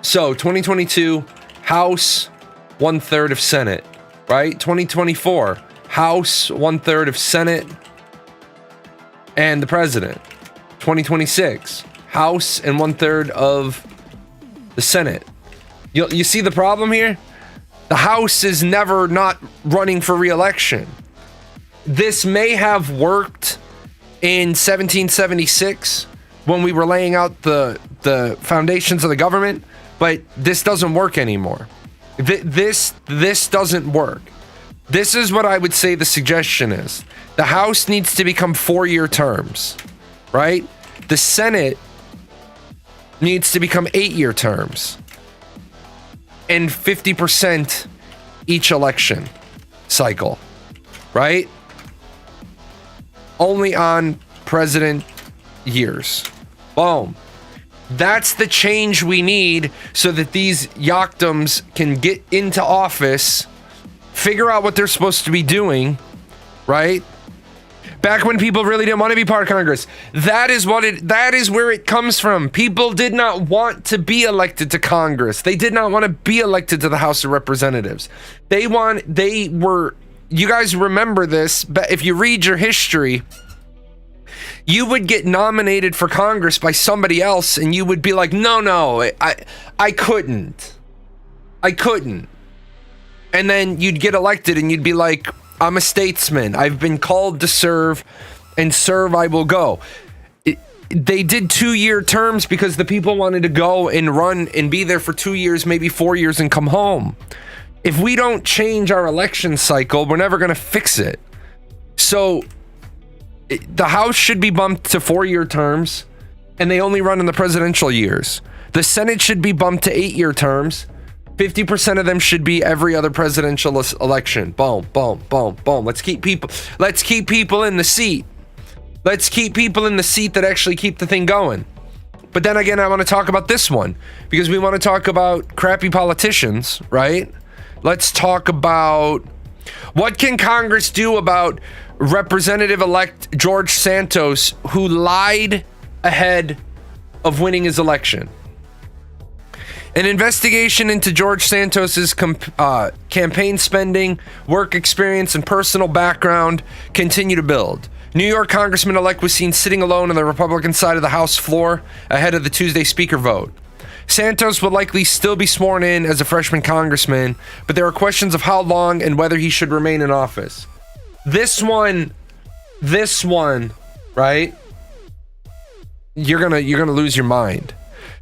So 2022, House, 1/3 of Senate, right? 2024, House, 1/3 of Senate, and the president. 2026, House and 1/3 of the Senate. You see the problem here? The House is never not running for re-election. This may have worked in 1776 when we were laying out the foundations of the government, but this doesn't work anymore. This doesn't work. This is what I would say the suggestion is. The House needs to become 4-year terms, right? The Senate needs to become 8-year terms. And 50% each election cycle, right? Only on president years. Boom. That's the change we need so that these yokdums can get into office, figure out what they're supposed to be doing, right? Back when people really didn't want to be part of Congress. That is where it comes from. People did not want to be elected to Congress. They did not want to be elected to the House of Representatives. You guys remember this, but if you read your history, you would get nominated for Congress by somebody else and you would be like, no, I couldn't. And then you'd get elected and you'd be like, I'm a statesman. I've been called to serve, and serve I will go. They did 2-year terms because the people wanted to go and run and be there for 2 years, maybe 4 years, and come home. If we don't change our election cycle, we're never going to fix it. So the House should be bumped to 4-year terms, and they only run in the presidential years. The Senate should be bumped to 8-year terms. 50% of them should be every other presidential election. Boom, boom, boom, boom. Let's keep people in the seat. Let's keep people in the seat that actually keep the thing going. But then again, I want to talk about this one because we want to talk about crappy politicians, right? Let's talk about what can Congress do about Representative-elect George Santos, who lied ahead of winning his election. An investigation into George Santos's campaign spending, work experience, and personal background continue to build. New York Congressman-elect was seen sitting alone on the Republican side of the House floor ahead of the Tuesday Speaker vote. Santos will likely still be sworn in as a freshman congressman, but there are questions of how long and whether he should remain in office. This one, right? You're gonna lose your mind.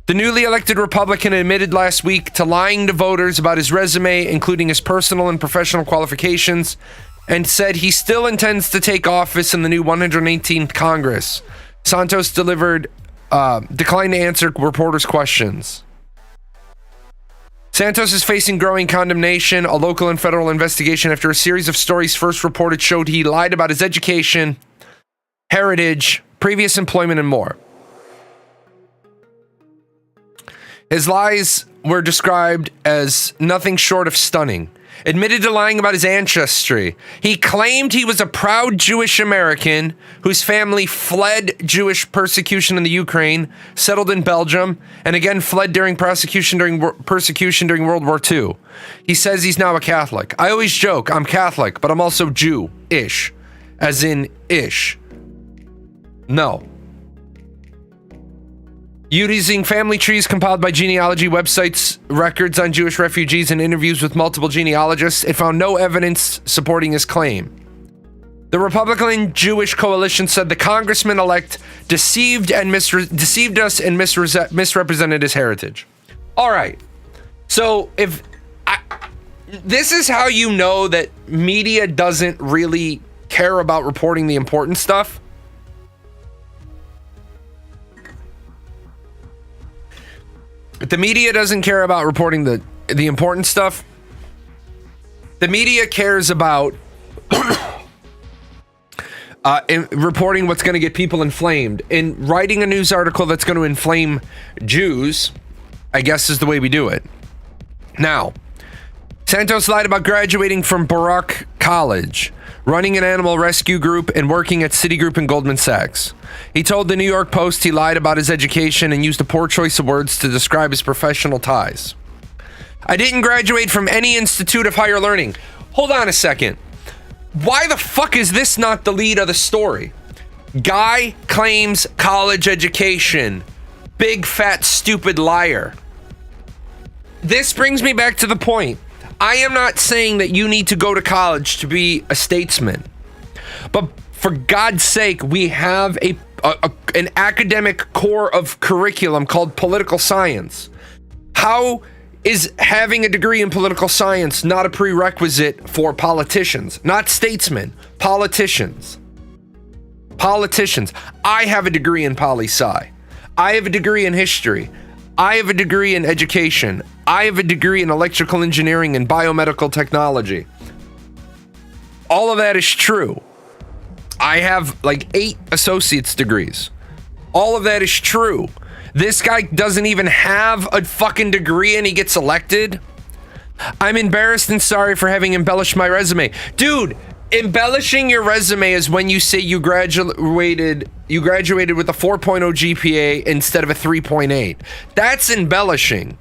The newly elected Republican admitted last week to lying to voters about his resume, including his personal and professional qualifications, and said he still intends to take office in the new 118th Congress. Santos declined to answer reporters' questions. Santos is facing growing condemnation. A local and federal investigation after a series of stories first reported showed he lied about his education, heritage, previous employment, and more. His lies were described as nothing short of stunning. Admitted to lying about his ancestry. He claimed he was a proud Jewish American whose family fled Jewish persecution in the Ukraine, settled in Belgium, and again fled during persecution during World War II. He says he's now a Catholic. I always joke, I'm Catholic, but I'm also Jew-ish. As in, ish. No. Using family trees compiled by genealogy websites, records on Jewish refugees, and interviews with multiple genealogists, it found no evidence supporting his claim. The Republican Jewish coalition said the congressman-elect deceived us and misrepresented his heritage. All right. So this is how you know that media doesn't really care about reporting the important stuff. The media doesn't care about reporting the important stuff. The media cares about reporting what's going to get people inflamed. And writing a news article that's going to inflame Jews, I guess, is the way we do it. Now, Santos lied about graduating from Baruch College, running an animal rescue group, and working at Citigroup and Goldman Sachs. He told the New York Post he lied about his education and used a poor choice of words to describe his professional ties. I didn't graduate from any institute of higher learning. Hold on a second. Why the fuck is this not the lead of the story? Guy claims college education. Big, fat, stupid liar. This brings me back to the point. I am not saying that you need to go to college to be a statesman. But for God's sake, we have an academic core of curriculum called political science. How is having a degree in political science not a prerequisite for politicians? Not statesmen, politicians. Politicians. I have a degree in poli-sci. I have a degree in history. I have a degree in education. I have a degree in electrical engineering and biomedical technology. All of that is true. I have like 8 associate's degrees. All of that is true. This guy doesn't even have a fucking degree and he gets elected. I'm embarrassed and sorry for having embellished my resume. Dude, embellishing your resume is when you say you graduated with a 4.0 GPA instead of a 3.8. That's embellishing.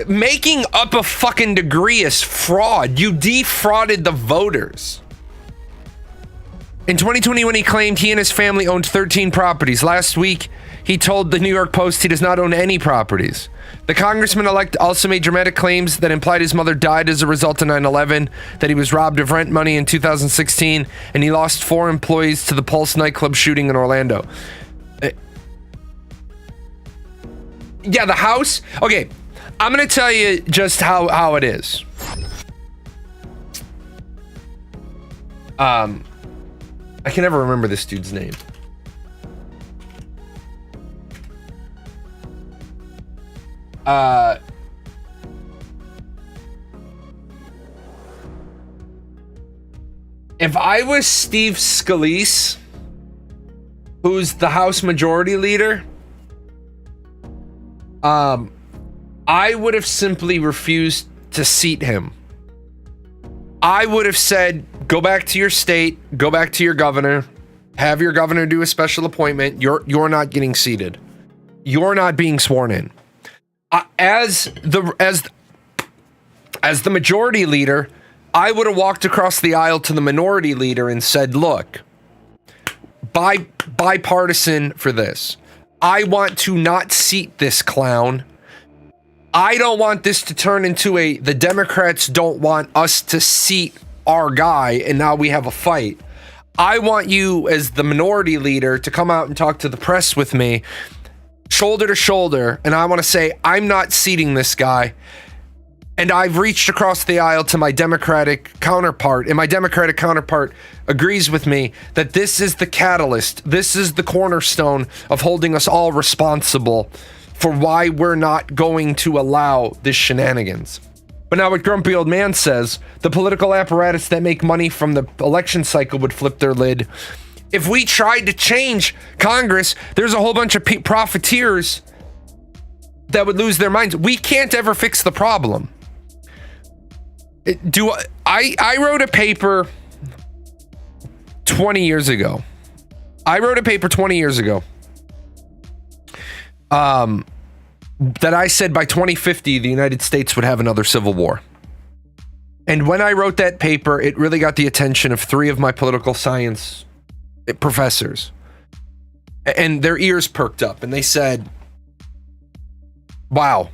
Making up a fucking degree is fraud. You defrauded the voters. In 2021, he claimed he and his family owned 13 properties. Last week, he told the New York Post he does not own any properties. The congressman-elect also made dramatic claims that implied his mother died as a result of 9/11, that he was robbed of rent money in 2016, and he lost 4 employees to the Pulse nightclub shooting in Orlando. Yeah, the House. Okay, I'm going to tell you just how it is. I can never remember this dude's name. If I was Steve Scalise, who's the House Majority Leader, I would have simply refused to seat him. I would have said, go back to your state, go back to your governor, have your governor do a special appointment. You're not getting seated. You're not being sworn in. As the majority leader, I would have walked across the aisle to the minority leader and said, look, bipartisan for this. I want to not seat this clown. I don't want this to turn into the Democrats don't want us to seat our guy and now we have a fight. I want you as the minority leader to come out and talk to the press with me, shoulder to shoulder, and I want to say, I'm not seating this guy. And I've reached across the aisle to my Democratic counterpart, and my Democratic counterpart agrees with me that this is the catalyst. This is the cornerstone of holding us all responsible for why we're not going to allow this shenanigans. But now what grumpy old man says, the political apparatus that make money from the election cycle would flip their lid. If we tried to change Congress, there's a whole bunch of profiteers that would lose their minds. We can't ever fix the problem. I wrote a paper 20 years ago. That I said by 2050, the United States would have another civil war. And when I wrote that paper, it really got the attention of 3 of my political science professors. And their ears perked up and they said, wow,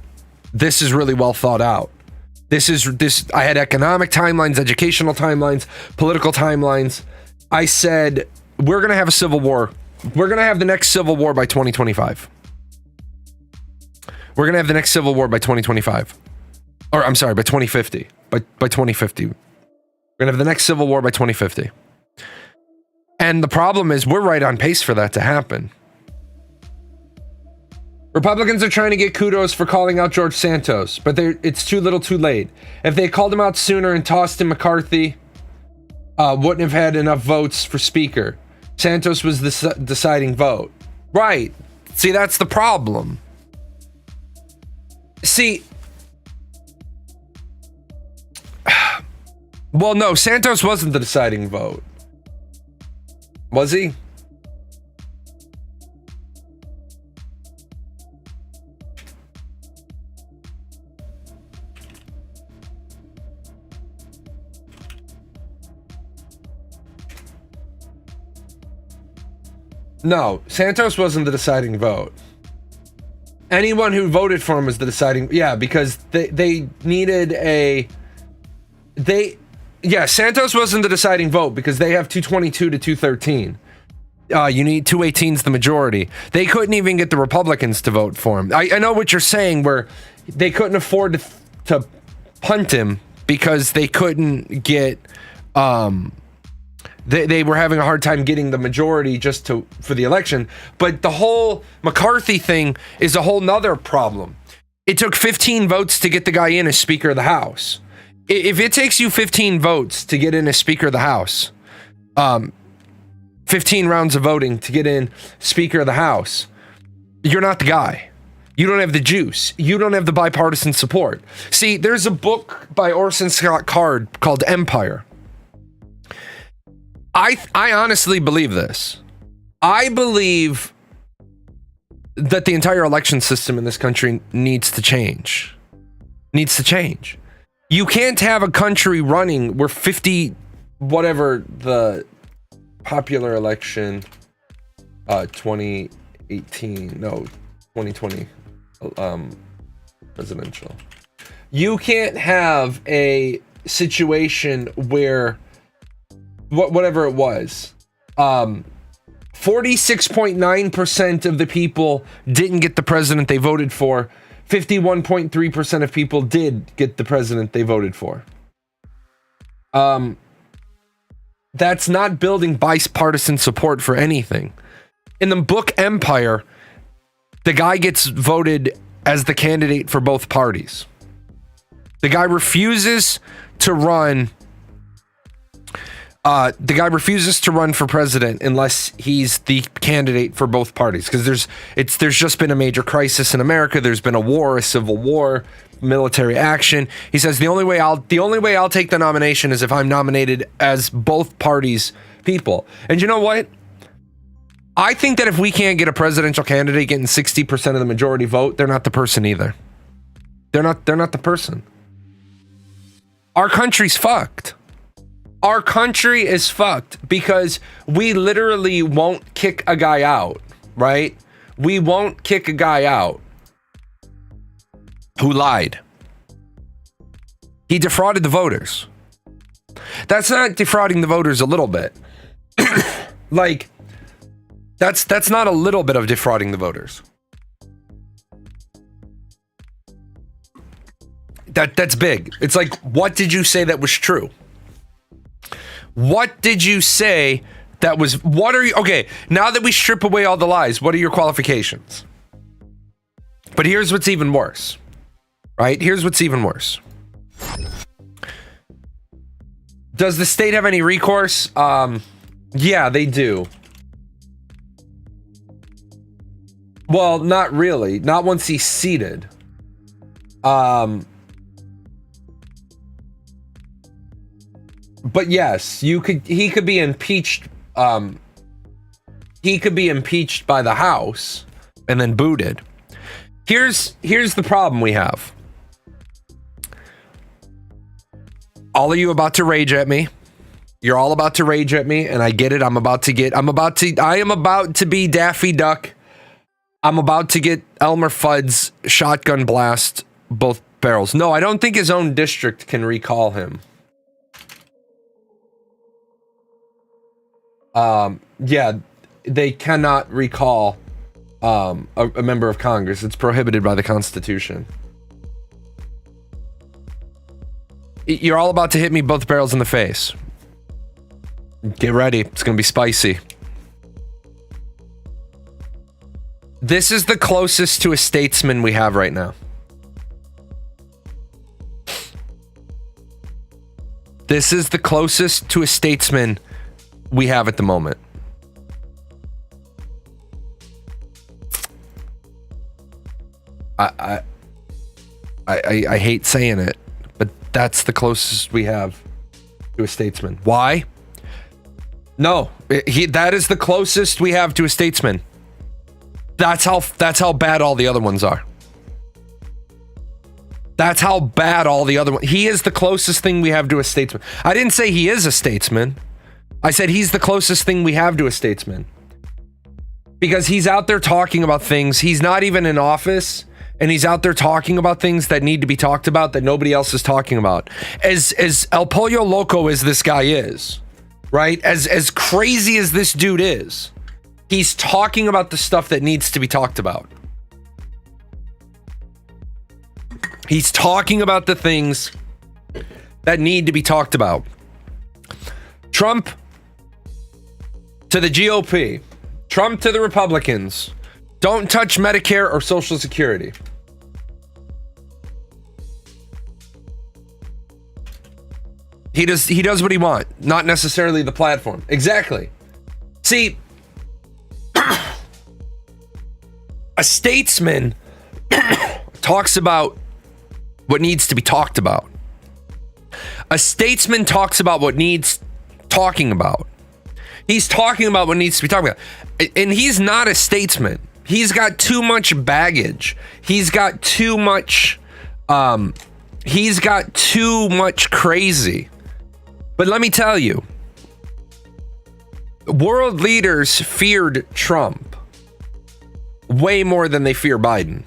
this is really well thought out. I had economic timelines, educational timelines, political timelines. I said, we're going to have a civil war. We're going to have the next civil war by 2025. We're going to have the next civil war by 2025. Or I'm sorry, by 2050. By 2050. We're going to have the next civil war by 2050. And the problem is we're right on pace for that to happen. Republicans are trying to get kudos for calling out George Santos, but it's too little too late. If they called him out sooner and tossed him McCarthy, wouldn't have had enough votes for speaker. Santos was the deciding vote. Right. See, that's the problem. See, well, no, Santos wasn't the deciding vote. Was he? No, Santos wasn't the deciding vote. Anyone who voted for him was the deciding, because they needed Santos wasn't the deciding vote because they have 222 to 213. You need 218's the majority. They couldn't even get the Republicans to vote for him. I know what you're saying, where they couldn't afford to punt him because they couldn't get, they were having a hard time getting the majority for the election. But the whole McCarthy thing is a whole nother problem. It took 15 votes to get the guy in as Speaker of the House. If it takes you 15 votes to get in as Speaker of the House, 15 rounds of voting to get in Speaker of the House, you're not the guy. You don't have the juice. You don't have the bipartisan support. See, there's a book by Orson Scott Card called Empire. I honestly believe this. I believe that the entire election system in this country needs to change. You can't have a country running where 50, whatever the popular election, 2020 presidential. You can't have a situation where whatever it was, 46.9% of the people didn't get the president they voted for. 51.3% of people did get the president they voted for. That's not building bipartisan support for anything. In the book Empire, the guy gets voted as the candidate for both parties. The guy refuses to run. The guy refuses to run for president unless he's the candidate for both parties, because there's just been a major crisis in America. There's been a war, a civil war, military action. He says the only way I'll take the nomination is if I'm nominated as both parties' people. And you know what? I think that if we can't get a presidential candidate getting 60% of the majority vote, they're not the person either. They're not the person. Our country's fucked. Our country is fucked because we literally won't kick a guy out, right? We won't kick a guy out who lied. He defrauded the voters. That's not defrauding the voters a little bit. Like, that's not a little bit of defrauding the voters. That's big. It's like, what did you say that was true? What did you say that was, what are you, okay, now that we strip away all the lies, what are your qualifications? But here's what's even worse, right? Here's what's even worse. Does the state have any recourse? Yeah, they do. Well, not really. Not once he's seated. But yes, he could be impeached. He could be impeached by the House and then booted. Here's the problem we have. All of you about to rage at me. You're all about to rage at me, and I get it. I am about to be Daffy Duck. I'm about to get Elmer Fudd's shotgun blast both barrels. No, I don't think his own district can recall him. Yeah, they cannot recall a member of Congress. It's prohibited by the Constitution. You're all about to hit me both barrels in the face. Get ready. It's going to be spicy. This is the closest to a statesman we have right now. This is the closest to a statesman we have at the moment. I hate saying it, but that's the closest we have to a statesman. Why? No, that is the closest we have to a statesman. That's how bad all the other ones are. That's how bad all the other ones. He is the closest thing we have to a statesman. I didn't say he is a statesman. I said he's the closest thing we have to a statesman. Because he's out there talking about things. He's not even in office, and he's out there talking about things that need to be talked about that nobody else is talking about. As El Pollo Loco as this guy is, right? As crazy as this dude is, he's talking about the stuff that needs to be talked about. He's talking about the things that need to be talked about. Trump to the GOP. Trump to the Republicans. Don't touch Medicare or Social Security. He does what he wants, not necessarily the platform. Exactly. See, a statesman talks about what needs to be talked about. A statesman talks about what needs talking about. He's talking about what needs to be talked about. And he's not a statesman. He's got too much baggage. He's got too much crazy. But let me tell you, world leaders feared Trump way more than they fear Biden.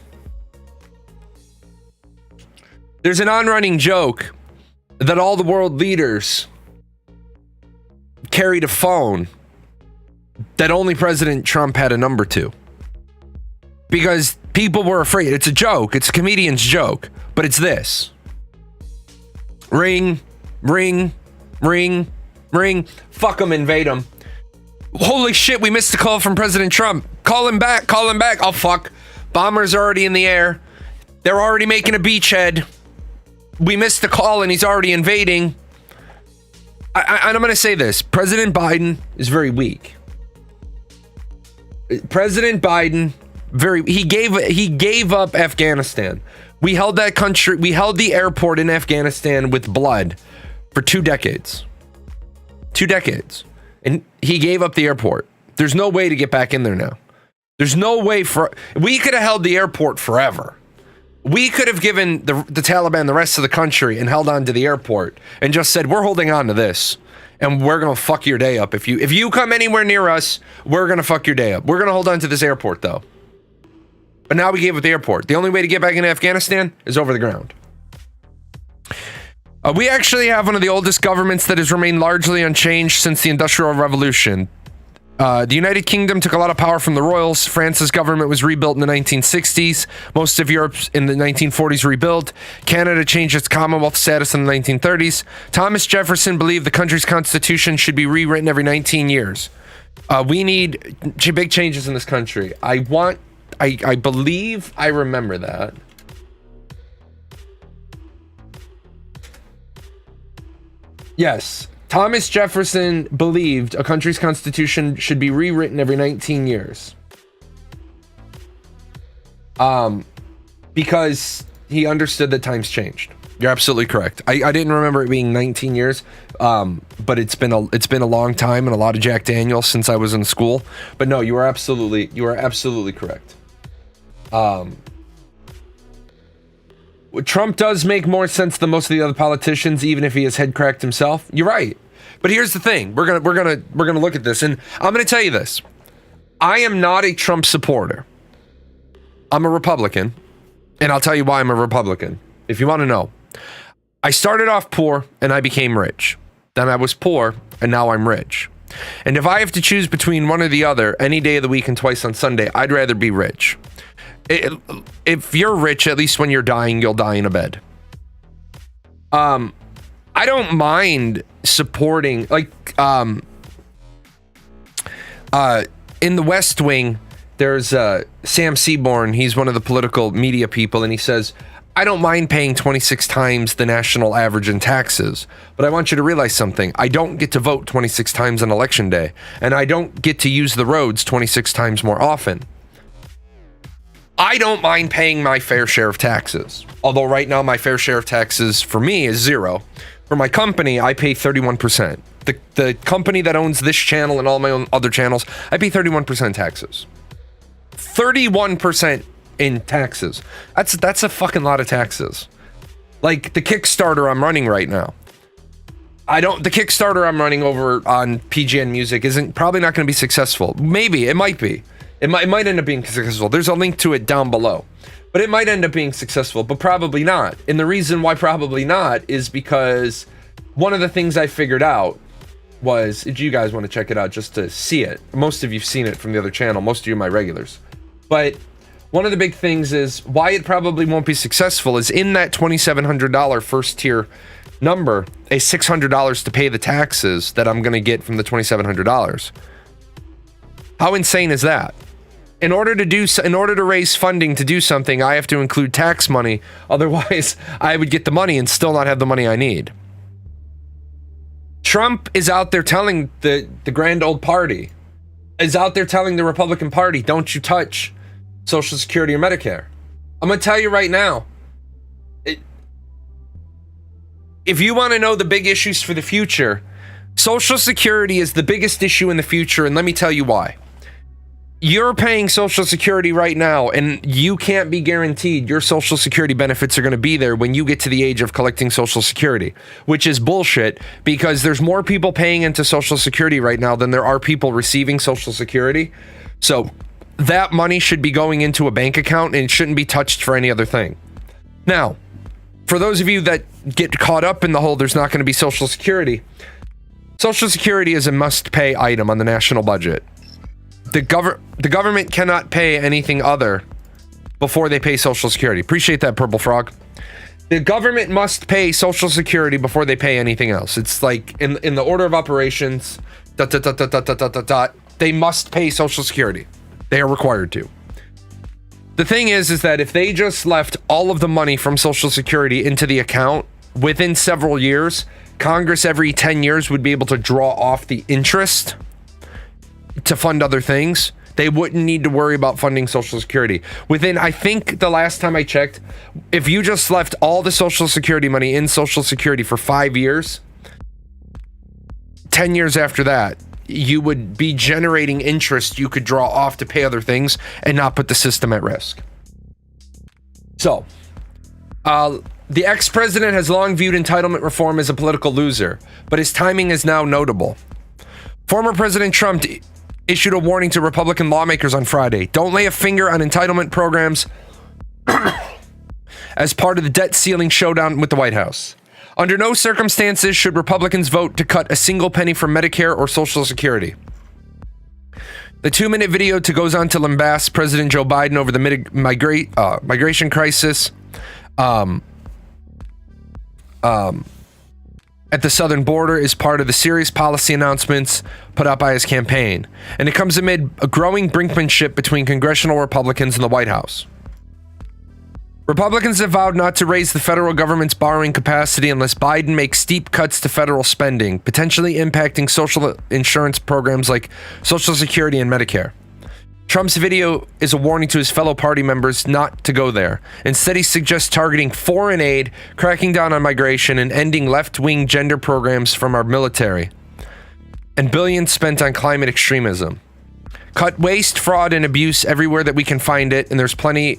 There's an on-running joke that all the world leaders carried a phone that only President Trump had a number to. Because people were afraid. It's a joke. It's a comedian's joke. But it's this. Ring, ring, ring, Ring. Fuck them, invade them. Holy shit, we missed a call from President Trump. Call him back, call him back. Oh, fuck. Bombers are already in the air. They're already making a beachhead. We missed the call and he's already invading. I'm going to say this. President Biden is very weak. President Biden, he gave up Afghanistan. We held that country, we held the airport in Afghanistan with blood for 2 decades. 2 decades. And he gave up the airport. There's no way to get back in there now. There's no way we could have held the airport forever. We could have given the Taliban the rest of the country and held on to the airport and just said, we're holding on to this and we're going to fuck your day up. If you come anywhere near us, we're going to fuck your day up. We're going to hold on to this airport though. But now we gave up the airport. The only way to get back into Afghanistan is over the ground. We actually have one of the oldest governments that has remained largely unchanged since the Industrial Revolution. The United Kingdom took a lot of power from the royals. France's government was rebuilt in the 1960s. Most of Europe in the 1940s rebuilt. Canada changed its Commonwealth status in the 1930s. Thomas Jefferson believed the country's constitution should be rewritten every 19 years. We need big changes in this country. I believe I remember that. Yes. Thomas Jefferson believed a country's constitution should be rewritten every 19 years. Because he understood that times changed. You're absolutely correct. I didn't remember it being 19 years, but it's been a long time and a lot of Jack Daniels since I was in school. But no, you are absolutely correct. Trump does make more sense than most of the other politicians, even if he has head cracked himself. You're right. But here's the thing. We're gonna look at this, and I'm gonna tell you this. I am not a Trump supporter. I'm a Republican, and I'll tell you why I'm a Republican, if you want to know. I started off poor and I became rich. Then I was poor and now I'm rich. And if I have to choose between one or the other any day of the week and twice on Sunday, I'd rather be rich. If you're rich, at least when you're dying, you'll die in a bed. I don't mind supporting, like, in the West Wing, there's Sam Seaborn. He's one of the political media people, and he says, I don't mind paying 26 times the national average in taxes, but I want you to realize something. I don't get to vote 26 times on election day, and I don't get to use the roads 26 times more often. I don't mind paying my fair share of taxes. Although right now my fair share of taxes for me is 0. For my company, I pay 31%. The company that owns this channel and all my own other channels, I pay 31% taxes. 31% in taxes. That's a fucking lot of taxes. Like the Kickstarter I'm running right now. The Kickstarter I'm running over on PGN Music isn't probably not going to be successful. Maybe it might be. It might end up being successful. There's a link to it down below. But it might end up being successful, but probably not. And the reason why probably not is because one of the things I figured out was, if you guys want to check it out just to see it. Most of you've seen it from the other channel. Most of you are my regulars. But one of the big things is why it probably won't be successful is in that $2,700 first tier number, a $600 to pay the taxes that I'm going to get from the $2,700. How insane is that? In order to raise funding to do something, I have to include tax money. Otherwise, I would get the money and still not have the money I need. Trump is out there telling the grand old party, is out there telling the Republican Party, don't you touch Social Security or Medicare. I'm going to tell you right now, if you want to know the big issues for the future, Social Security is the biggest issue in the future, and let me tell you why. You're paying Social Security right now, and you can't be guaranteed your Social Security benefits are going to be there when you get to the age of collecting Social Security, which is bullshit because there's more people paying into Social Security right now than there are people receiving Social Security. So that money should be going into a bank account and it shouldn't be touched for any other thing. Now, for those of you that get caught up in the whole there's not going to be Social Security is a must-pay item on the national budget. The government cannot pay anything other before they pay Social Security. Appreciate that, Purple Frog. The government must pay Social Security before they pay anything else. It's like in the order of operations, they must pay Social Security. They are required to. The thing is that if they just left all of the money from Social Security into the account within several years, Congress every 10 years would be able to draw off the interest to fund other things. They wouldn't need to worry about funding Social Security. Within, I think the last time I checked, if you just left all the Social Security money in Social Security for 5 years, 10 years after that, you would be generating interest you could draw off to pay other things and not put the system at risk. So, the ex-president has long viewed entitlement reform as a political loser, but his timing is now notable. Former President Trump issued a warning to Republican lawmakers on Friday. Don't lay a finger on entitlement programs as part of the debt ceiling showdown with the White House. Under no circumstances should Republicans vote to cut a single penny from Medicare or Social Security. The 2-minute video goes on to lambast President Joe Biden over the migration crisis at the southern border is part of the serious policy announcements put out by his campaign. And it comes amid a growing brinkmanship between congressional Republicans and the White House. Republicans have vowed not to raise the federal government's borrowing capacity unless Biden makes steep cuts to federal spending, potentially impacting social insurance programs like Social Security and Medicare. Trump's video is a warning to his fellow party members not to go there. Instead, he suggests targeting foreign aid, cracking down on migration, and ending left-wing gender programs from our military, and billions spent on climate extremism. Cut waste, fraud, and abuse everywhere that we can find it, and there's plenty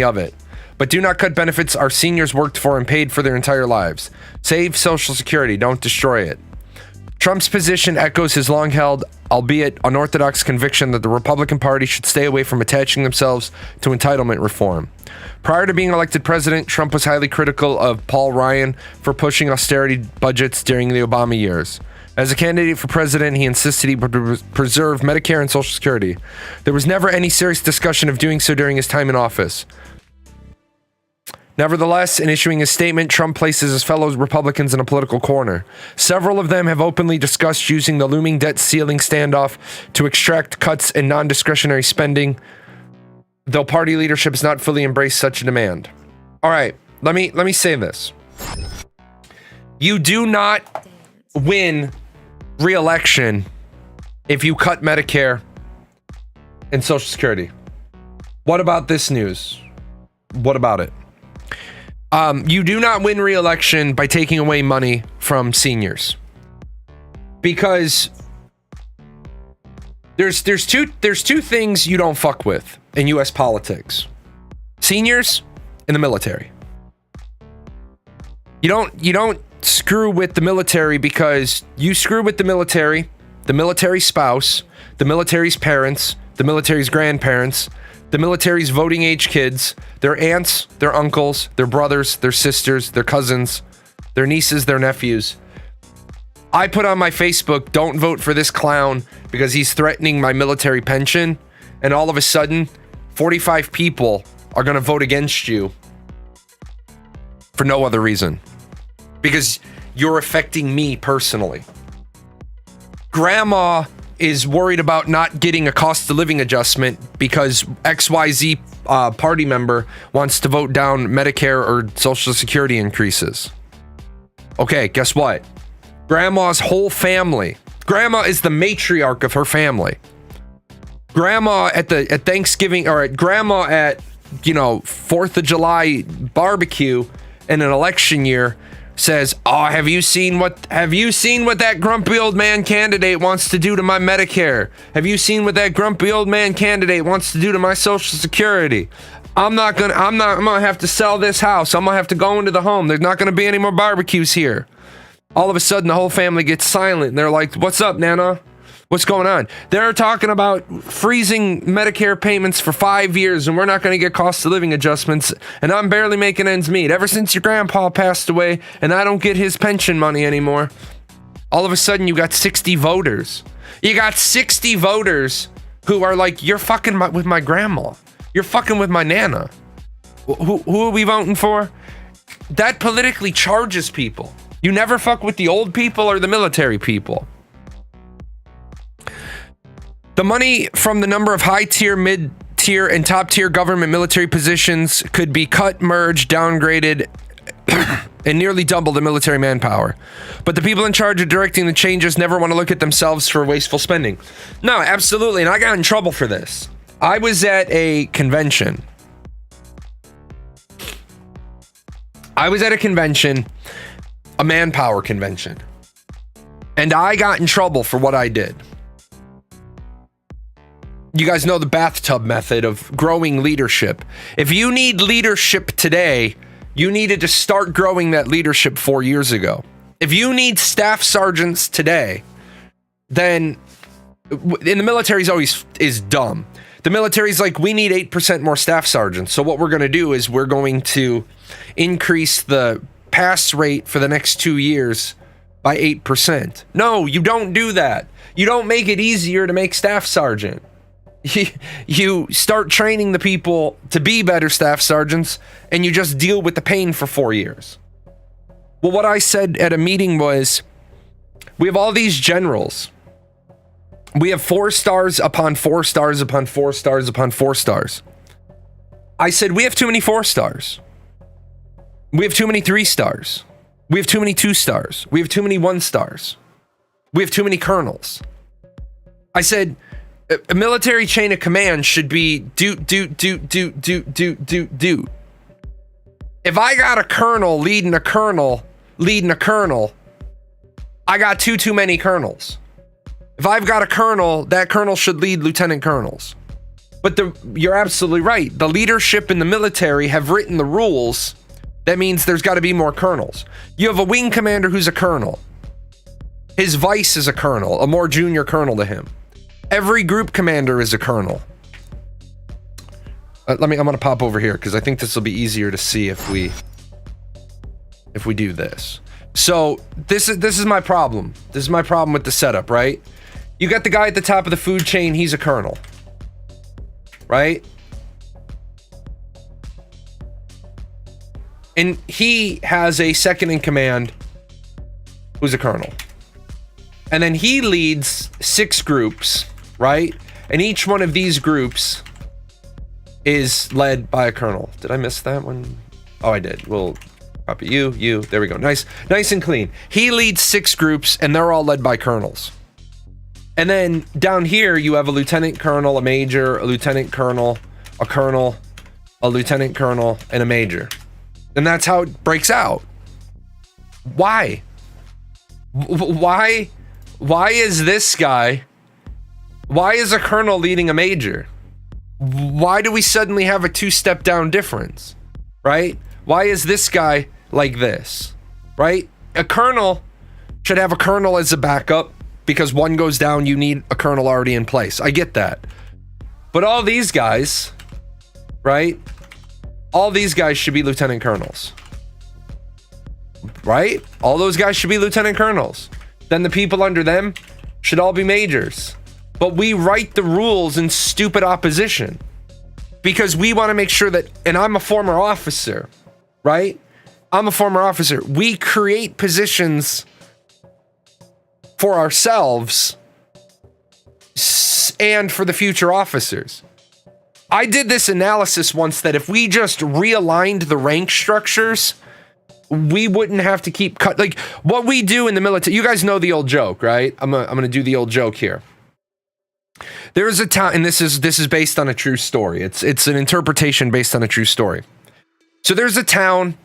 of it. But do not cut benefits our seniors worked for and paid for their entire lives. Save Social Security, don't destroy it. Trump's position echoes his long-held, albeit unorthodox, conviction that the Republican Party should stay away from attaching themselves to entitlement reform. Prior to being elected president, Trump was highly critical of Paul Ryan for pushing austerity budgets during the Obama years. As a candidate for president, he insisted he would preserve Medicare and Social Security. There was never any serious discussion of doing so during his time in office. Nevertheless, in issuing his statement, Trump places his fellow Republicans in a political corner. Several of them have openly discussed using the looming debt ceiling standoff to extract cuts in non-discretionary spending, though party leadership has not fully embraced such a demand. All right, let me say this. You do not win re-election if you cut Medicare and Social Security. What about this news? What about it? You do not win re-election by taking away money from seniors, because there's two things you don't fuck with in U.S. politics: seniors and the military. You don't screw with the military, because you screw with the military spouse, the military's parents, the military's grandparents, the military's voting age kids, their aunts, their uncles, their brothers, their sisters, their cousins, their nieces, their nephews. I put on my Facebook, don't vote for this clown because he's threatening my military pension. And all of a sudden, 45 people are going to vote against you for no other reason, because you're affecting me personally. Grandma is worried about not getting a cost of living adjustment because XYZ party member wants to vote down Medicare or Social Security increases. Okay, guess what? Grandma's whole family. Grandma is the matriarch of her family. Grandma at Thanksgiving, or grandma at 4th of July barbecue in an election year says, "Oh, have you seen what that grumpy old man candidate wants to do to my Medicare? Have you seen what that grumpy old man candidate wants to do to my Social Security? I'm gonna have to sell this house. I'm gonna have to go into the home. There's not gonna be any more barbecues here." All of a sudden, the whole family gets silent, and they're like, "What's up, Nana? What's going on?" They're talking about freezing Medicare payments for 5 years, and we're not going to get cost of living adjustments, and I'm barely making ends meet ever since your grandpa passed away, and I don't get his pension money anymore. All of a sudden, you got 60 voters. You got 60 voters who are like, "You're fucking with my grandma. You're fucking with my Nana." Who are we voting for? that politically charges people. You never fuck with the old people or the military people. The money from the number of high-tier, mid-tier, and top-tier government military positions could be cut, merged, downgraded, and nearly double the military manpower. But the people in charge of directing the changes never want to look at themselves for wasteful spending. No, absolutely, and I got in trouble for this. I was at a convention. A manpower convention. And I got in trouble for what I did. You guys know the bathtub method of growing leadership. If you need leadership today, you needed to start growing that leadership 4 years ago. If you need staff sergeants today, then in the military is dumb. The military is like, we need 8% more staff sergeants. So what we're going to do is we're going to increase the pass rate for the next 2 years by 8%. No, you don't do that. You don't make it easier to make staff sergeant. You start training the people to be better staff sergeants, and you just deal with the pain for 4 years. Well, what I said at a meeting was, we have all these generals. We have 4 stars upon 4 stars upon 4 stars upon 4 stars. I said, we have too many 4 stars. We have too many 3 stars. We have too many 2 stars. We have too many 1 stars. We have too many colonels. I said, a military chain of command should be do. If I got a colonel leading a colonel, I got too many colonels. If I've got a colonel, that colonel should lead lieutenant colonels. But you're absolutely right. The leadership in the military have written the rules. That means there's got to be more colonels. You have a wing commander who's a colonel. His vice is a colonel, a more junior colonel to him. Every group commander is a colonel. I'm going to pop over here because I think this will be easier to see if we do this. So this is my problem. This is my problem with the setup, right? You got the guy at the top of the food chain. He's a colonel, right? And he has a second in command who's a colonel. And then he leads 6 groups, right? And each one of these groups is led by a colonel. Did I miss that one? Oh, I did. We'll copy you. There we go. Nice and clean. He leads 6 groups, and they're all led by colonels. And then down here, you have a lieutenant colonel, a major, a lieutenant colonel, a colonel, a lieutenant colonel, and a major. And that's how it breaks out. Why? Why is this guy? Why is a colonel leading a major? Why do we suddenly have a 2-step down difference? Right? Why is this guy like this? Right? A colonel should have a colonel as a backup because one goes down, you need a colonel already in place. I get that. But all these guys, right? All these guys should be lieutenant colonels. Right? All those guys should be lieutenant colonels. Then the people under them should all be majors. But we write the rules in stupid opposition because we want to make sure that, and I'm a former officer, right? I'm a former officer. We create positions for ourselves and for the future officers. I did this analysis once that if we just realigned the rank structures, we wouldn't have to keep like what we do in the military. You guys know the old joke, right? I'm gonna do the old joke here. There's a town, and this is based on a true story. It's an interpretation based on a true story. So there's a town,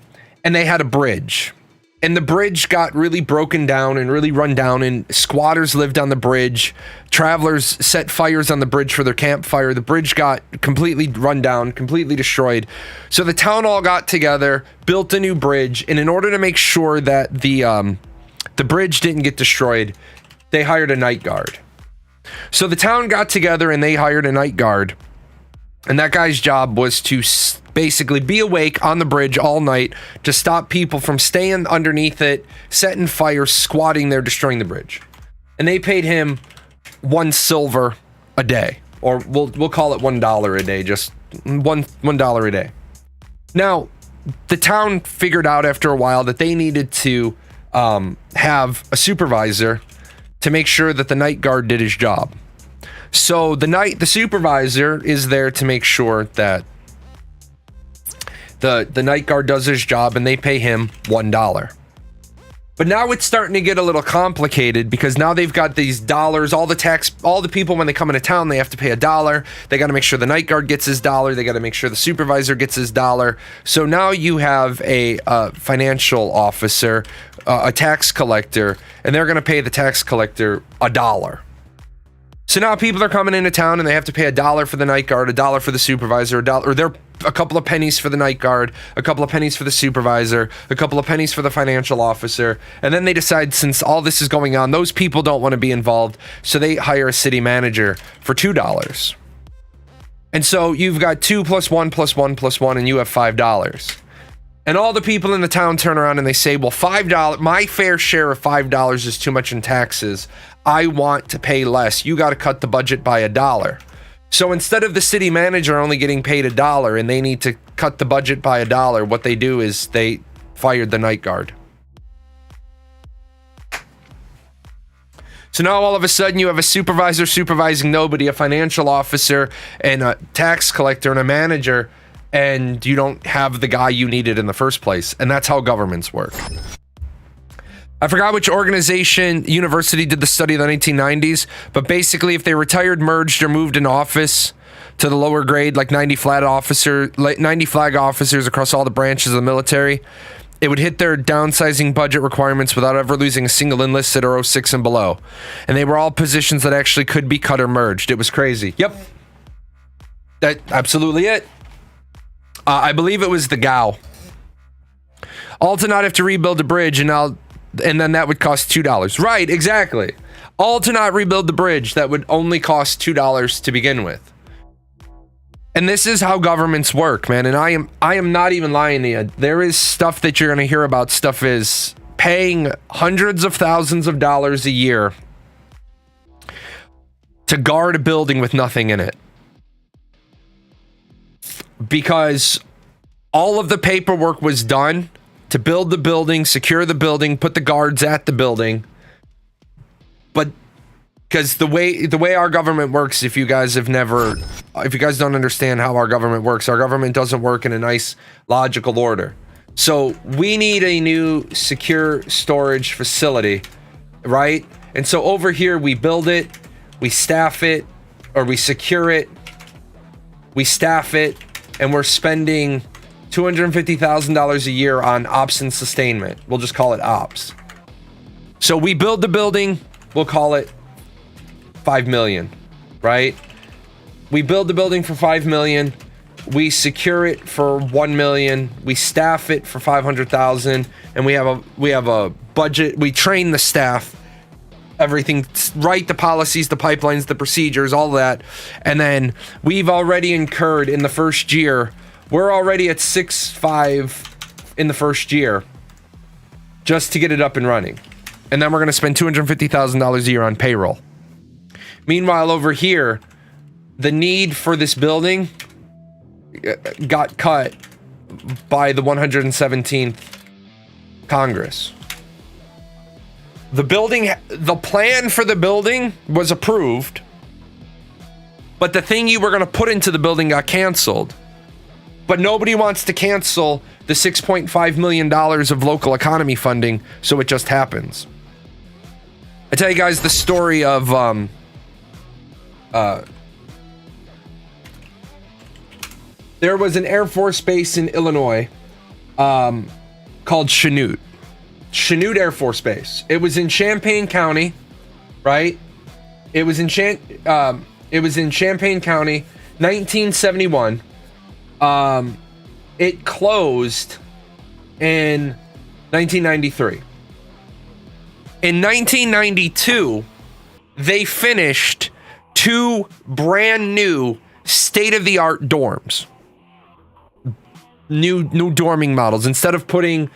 and they had a bridge, and the bridge got really broken down and really run down, and squatters lived on the bridge. Travelers set fires on the bridge for their campfire. The bridge got completely run down, completely destroyed. So the town all got together, built a new bridge, and in order to make sure that the bridge didn't get destroyed, they hired a night guard. So the town got together and they hired a night guard, and that guy's job was to basically be awake on the bridge all night to stop people from staying underneath it, setting fires, squatting there, destroying the bridge. And they paid him $1 silver a day, or we'll call it $1 a day, just $1 a day. Now, the town figured out after a while that they needed to have a supervisor to make sure that the night guard did his job. So the supervisor is there to make sure that the night guard does his job, and they pay him $1. But now it's starting to get a little complicated, because now they've got these dollars, all the people, when they come into town, they have to pay $1. They got to make sure the night guard gets his $1. They got to make sure the supervisor gets his $1. So now you have a financial officer, a tax collector, and they're going to pay the tax collector $1. So now people are coming into town and they have to pay $1 for the night guard, $1 for the supervisor, $1, or they're a couple of pennies for the night guard, a couple of pennies for the supervisor, a couple of pennies for the financial officer. And then they decide, since all this is going on, those people don't want to be involved, so they hire a city manager for $2. And so you've got 2 plus 1 plus 1 plus 1, and you have $5. And all the people in the town turn around and they say, well, $5, my fair share of $5 is too much in taxes. I want to pay less. You got to cut the budget by $1. So instead of the city manager only getting paid $1 and they need to cut the budget by $1, what they do is they fired the night guard. So now all of a sudden you have a supervisor supervising nobody, a financial officer, and a tax collector and a manager, and you don't have the guy you needed in the first place. And that's how governments work. I forgot which organization, university, did the study in the 1990s, but basically if they retired, merged, or moved in office to the lower grade, like 90 flag officers across all the branches of the military, it would hit their downsizing budget requirements without ever losing a single enlisted or 06 and below. And they were all positions that actually could be cut or merged. It was crazy. Yep. That's absolutely it. I believe it was the GOW. All to not have to rebuild a bridge, and then that would cost $2. Right, exactly. All to not rebuild the bridge that would only cost $2 to begin with. And this is how governments work, man. And I am not even lying to you. There is stuff that you're going to hear about. Stuff is paying hundreds of thousands of dollars a year to guard a building with nothing in it. Because all of the paperwork was done to build the building, secure the building, put the guards at the building. But because the way our government works, if you guys don't understand how our government doesn't work in a nice logical order. So we need a new secure storage facility, right? And so over here we build it, we staff it, or we secure it, we staff it, and we're spending $250,000 a year on ops and sustainment. We'll just call it ops. So we build the building, we'll call it $5 million, right? We build the building for $5 million, we secure it for $1 million, we staff it for $500,000, and we have a budget. We train the staff, everything, write the policies, the pipelines, the procedures, all that. And then we've already incurred in the first year, we're already at 6.5 in the first year just to get it up and running. And then we're going to spend $250,000 a year on payroll. Meanwhile, over here, the need for this building got cut by the 117th Congress. The plan for the building was approved, but the thing you were going to put into the building got canceled. But nobody wants to cancel the $6.5 million of local economy funding, so it just happens. I tell you guys the story of there was an Air Force base in Illinois called Chanute Air Force Base. It was in Champaign County, right? It was in Champaign County, 1971. It closed in 1993. In 1992, they finished 2 brand new state-of-the-art dorms. New dorming models. Instead of putting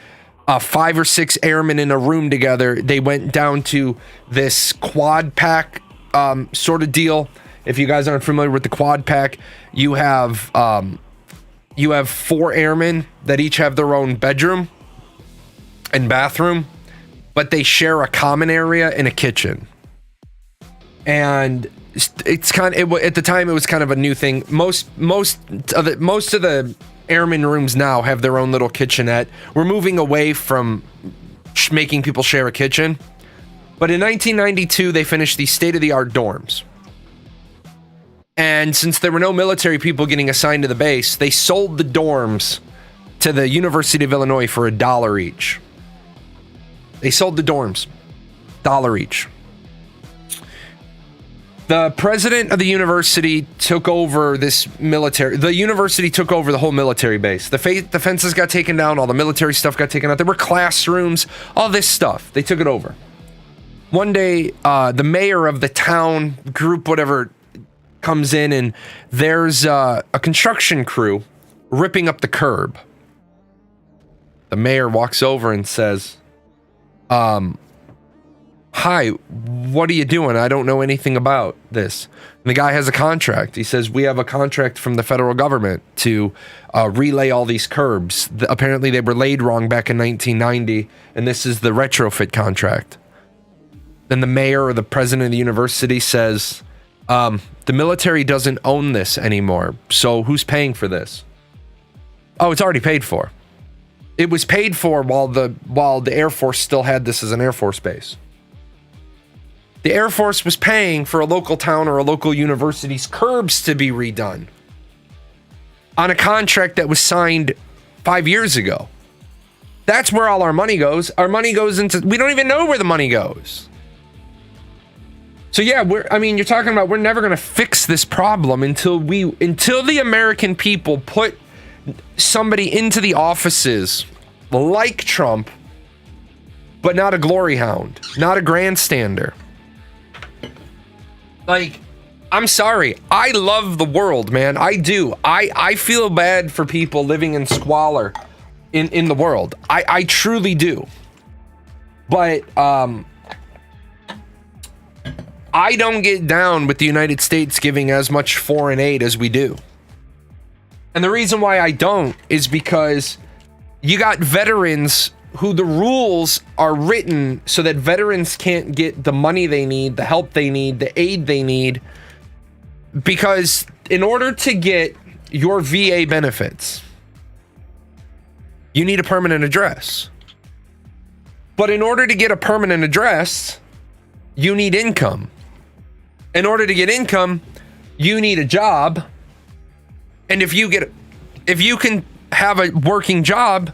5 or 6 airmen in a room together, they went down to this quad pack sort of deal. If you guys aren't familiar with the quad pack, you have you have 4 airmen that each have their own bedroom and bathroom, but they share a common area and a kitchen. And it's kind of, at the time it was kind of a new thing. Most of the airmen rooms now have their own little kitchenette. We're moving away from making people share a kitchen. But in 1992, they finished these state-of-the-art dorms. And since there were no military people getting assigned to the base, they sold the dorms to the University of Illinois for $1 each. They sold the dorms, $1 each. The president of the university took over this military. The university took over the whole military base. The fences got taken down. All the military stuff got taken out. There were classrooms, all this stuff. They took it over. One day, the mayor of the town, group, whatever, comes in, and there's a construction crew ripping up the curb. The mayor walks over and says, hi, what are you doing? I don't know anything about this. And the guy has a contract. He says, we have a contract from the federal government to relay all these curbs. Apparently they were laid wrong back in 1990, and this is the retrofit contract. Then the mayor or the president of the university says, the military doesn't own this anymore, so who's paying for this? Oh, it's already paid for. It was paid for while the Air Force still had this as an Air Force base. The Air Force was paying for a local town or a local university's curbs to be redone on a contract that was signed 5 years ago. That's where all our money goes. Our money goes into, we don't even know where the money goes. So yeah, you're talking about we're never going to fix this problem until the American people put somebody into the offices like Trump, but not a glory hound, not a grandstander. Like, I'm sorry. I love the world, man. I do. I feel bad for people living in squalor in the world. I truly do. But I don't get down with the United States giving as much foreign aid as we do. And the reason why I don't is because you got veterans who the rules are written so that veterans can't get the money they need, the help they need, the aid they need. Because in order to get your VA benefits, you need a permanent address. But in order to get a permanent address, you need income. In order to get income, you need a job. And if you can have a working job,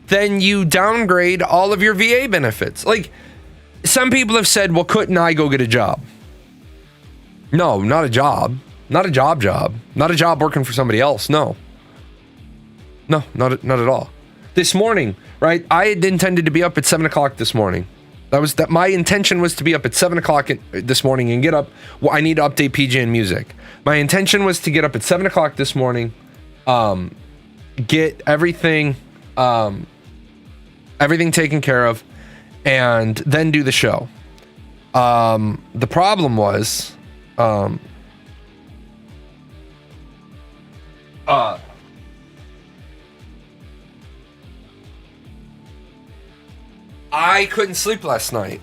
then you downgrade all of your VA benefits. Like, some people have said, well, couldn't I go get a job? No, not a job. Not a job. Not a job working for somebody else. No, not at all. This morning, right? I had intended to be up at 7 o'clock this morning. My intention was to be up at 7 o'clock this morning and get up. Well, I need to update PJ and music. My intention was to get up at 7 o'clock this morning, get everything taken care of, and then do the show. The problem was, I couldn't sleep last night.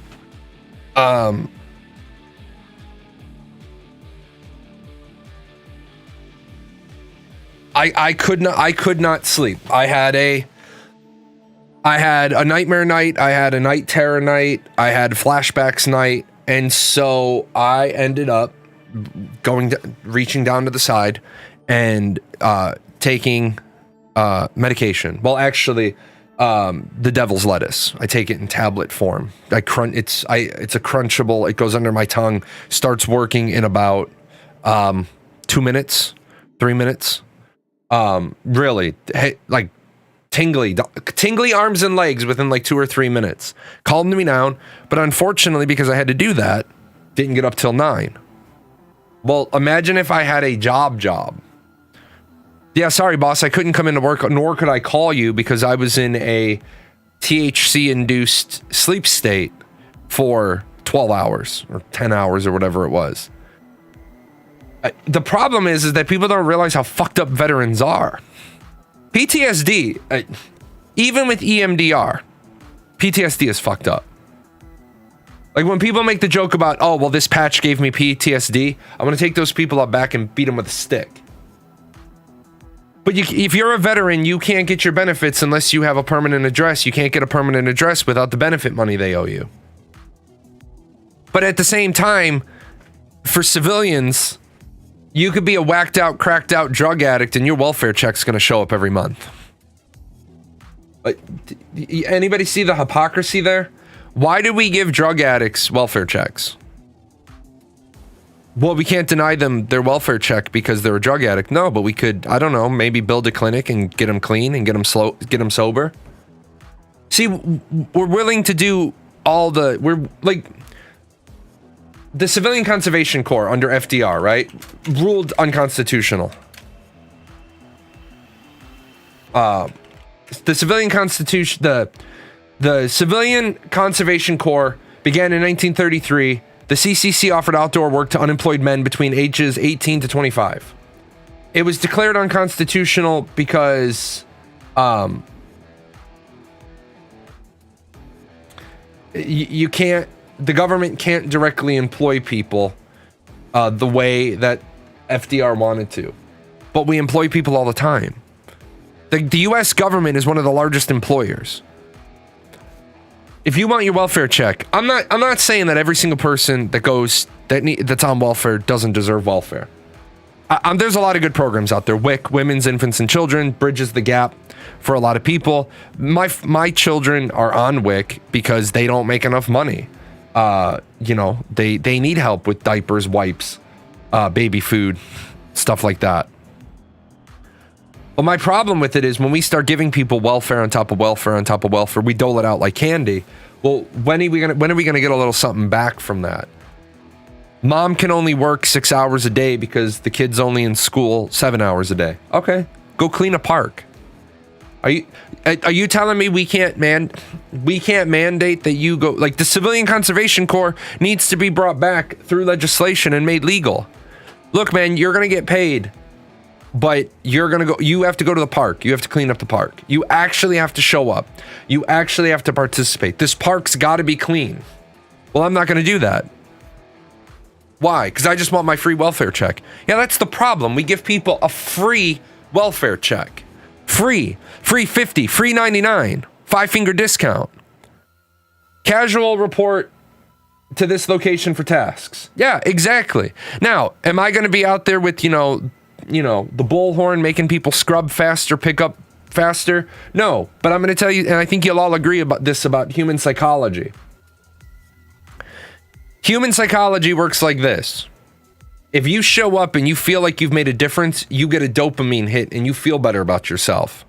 I could not sleep. I had a nightmare night. I had a night terror night. I had flashbacks night. And so I ended up reaching down to the side and taking medication. Well, actually, the devil's lettuce. I take it in tablet form. It's a crunchable. It goes under my tongue. Starts working in about 2 minutes, 3 minutes. Really, like tingly arms and legs within like 2 or 3 minutes. Calmed me down, but unfortunately, because I had to do that, didn't get up till 9. Well, imagine if I had a job. Yeah, sorry, boss, I couldn't come into work, nor could I call you because I was in a THC-induced sleep state for 12 hours or 10 hours or whatever it was. The problem is that people don't realize how fucked up veterans are. PTSD, even with EMDR, PTSD is fucked up. Like when people make the joke about, oh, well, this patch gave me PTSD, I'm going to take those people up back and beat them with a stick. But if you're a veteran, you can't get your benefits unless you have a permanent address. You can't get a permanent address without the benefit money they owe you. But at the same time, for civilians, you could be a whacked out, cracked out drug addict and your welfare check's going to show up every month. Anybody see the hypocrisy there? Why do we give drug addicts welfare checks? Well, we can't deny them their welfare check because they're a drug addict. No, but we could, I don't know, maybe build a clinic and get them clean and get them sober. See, we're willing to do we're like, the Civilian Conservation Corps under FDR, right? Ruled unconstitutional. The Civilian Conservation Corps began in 1933. The CCC offered outdoor work to unemployed men between ages 18 to 25. It was declared unconstitutional because you can't, the government can't directly employ people the way that FDR wanted to. But we employ people all the time. The US government is one of the largest employers. If you want your welfare check, I'm not saying that every single person that's on welfare doesn't deserve welfare. There's a lot of good programs out there. WIC, Women's, Infants, and Children, bridges the gap for a lot of people. My children are on WIC because they don't make enough money. They need help with diapers, wipes, baby food, stuff like that. But my problem with it is when we start giving people welfare on top of welfare on top of welfare, we dole it out like candy. Well, when are we gonna get a little something back from that? Mom can only work 6 hours a day because the kid's only in school 7 hours a day. Okay, go clean a park. Are you telling me we can't mandate that you go? Like, the Civilian Conservation Corps needs to be brought back through legislation and made legal. Look, man, you're gonna get paid. But you have to go to the park. You have to clean up the park. You actually have to show up. You actually have to participate. This park's got to be clean. Well, I'm not going to do that. Why? Because I just want my free welfare check. Yeah, that's the problem. We give people a free welfare check. Free 50, free 99, 5-finger discount. Casual report to this location for tasks. Yeah, exactly. Now, am I going to be out there with, the bullhorn making people scrub faster, pick up faster? No, but I'm going to tell you, and I think you'll all agree about human psychology. Human psychology works like this. If you show up and you feel like you've made a difference, you get a dopamine hit and you feel better about yourself.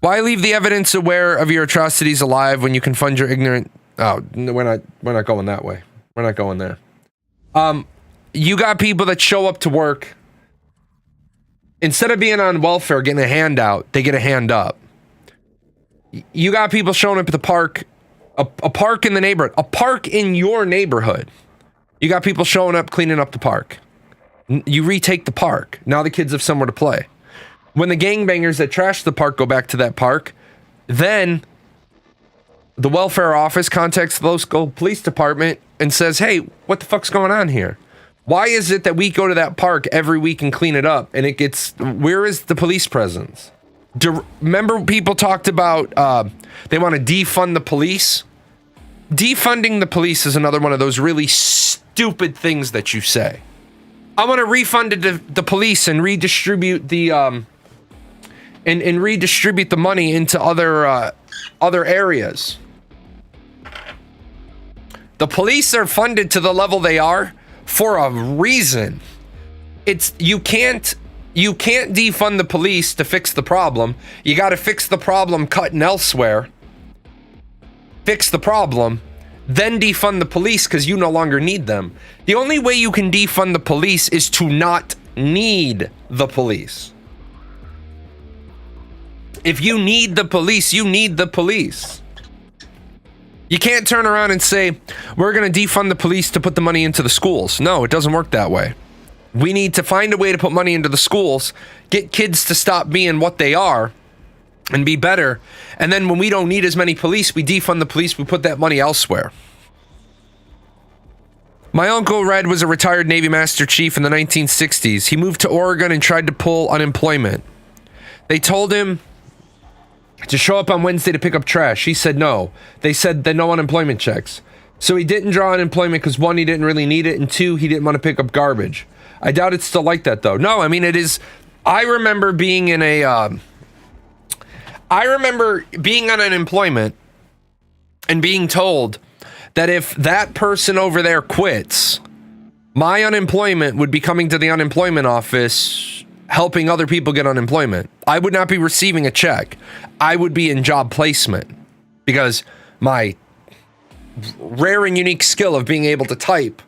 Why leave the evidence aware of your atrocities alive when you can fund your ignorant... Oh, no, we're not going that way. We're not going there. You got people that show up to work. Instead of being on welfare, getting a handout, they get a hand up. You got people showing up at the park, a park in the neighborhood, a park in your neighborhood. You got people showing up, cleaning up the park. You retake the park. Now the kids have somewhere to play. When the gangbangers that trashed the park go back to that park, then the welfare office contacts the local police department and says, hey, what the fuck's going on here? Why is it that we go to that park every week and clean it up and where is the police presence? Remember people talked about they want to defund the police? Defunding the police is another one of those really stupid things that you say. I want to refund the police and redistribute the and redistribute the money into other areas. The police are funded to the level they are for a reason. You can't defund the police to fix the problem. You got to fix the problem cutting elsewhere. Fix the problem, then defund the police because you no longer need them. The only way you can defund the police is to not need the police. If you need the police, you need the police. You can't turn around and say, we're going to defund the police to put the money into the schools. No, it doesn't work that way. We need to find a way to put money into the schools, get kids to stop being what they are and be better. And then when we don't need as many police, we defund the police, we put that money elsewhere. My Uncle Red was a retired Navy Master Chief in the 1960s. He moved to Oregon and tried to pull unemployment. They told him to show up on Wednesday to pick up trash. He said no. They said that no unemployment checks. So he didn't draw unemployment because 1, he didn't really need it, and 2, he didn't want to pick up garbage. I doubt it's still like that though. No, I mean it is. I remember being in a. I remember being on unemployment and being told that if that person over there quits, my unemployment would be coming to the unemployment office, helping other people get unemployment. I would not be receiving a check. I would be in job placement because my rare and unique skill of being able to type.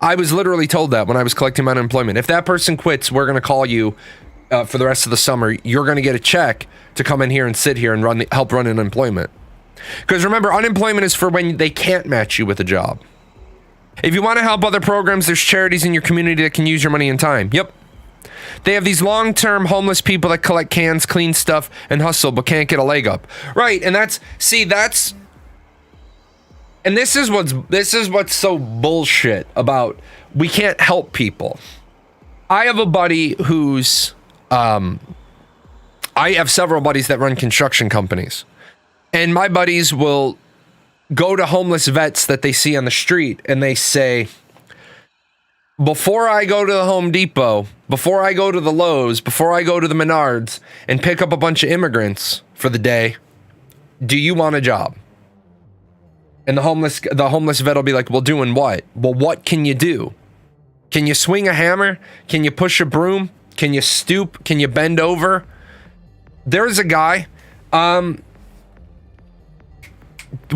I was literally told that when I was collecting my unemployment. If that person quits, we're going to call you for the rest of the summer. You're going to get a check to come in here and sit here and help run unemployment. Because remember, unemployment is for when they can't match you with a job. If you want to help other programs, there's charities in your community that can use your money and time. Yep. They have these long-term homeless people that collect cans, clean stuff, and hustle, but can't get a leg up. Right, and and this is what's so bullshit about we can't help people. I have a buddy who's I have several buddies that run construction companies. And my buddies will go to homeless vets that they see on the street and they say, before I go to the Home Depot, before I go to the Lowe's, before I go to the Menards and pick up a bunch of immigrants for the day, do you want a job? And the homeless vet will be like, well, doing what? Well, what can you do? Can you swing a hammer? Can you push a broom? Can you stoop? Can you bend over? There's a guy.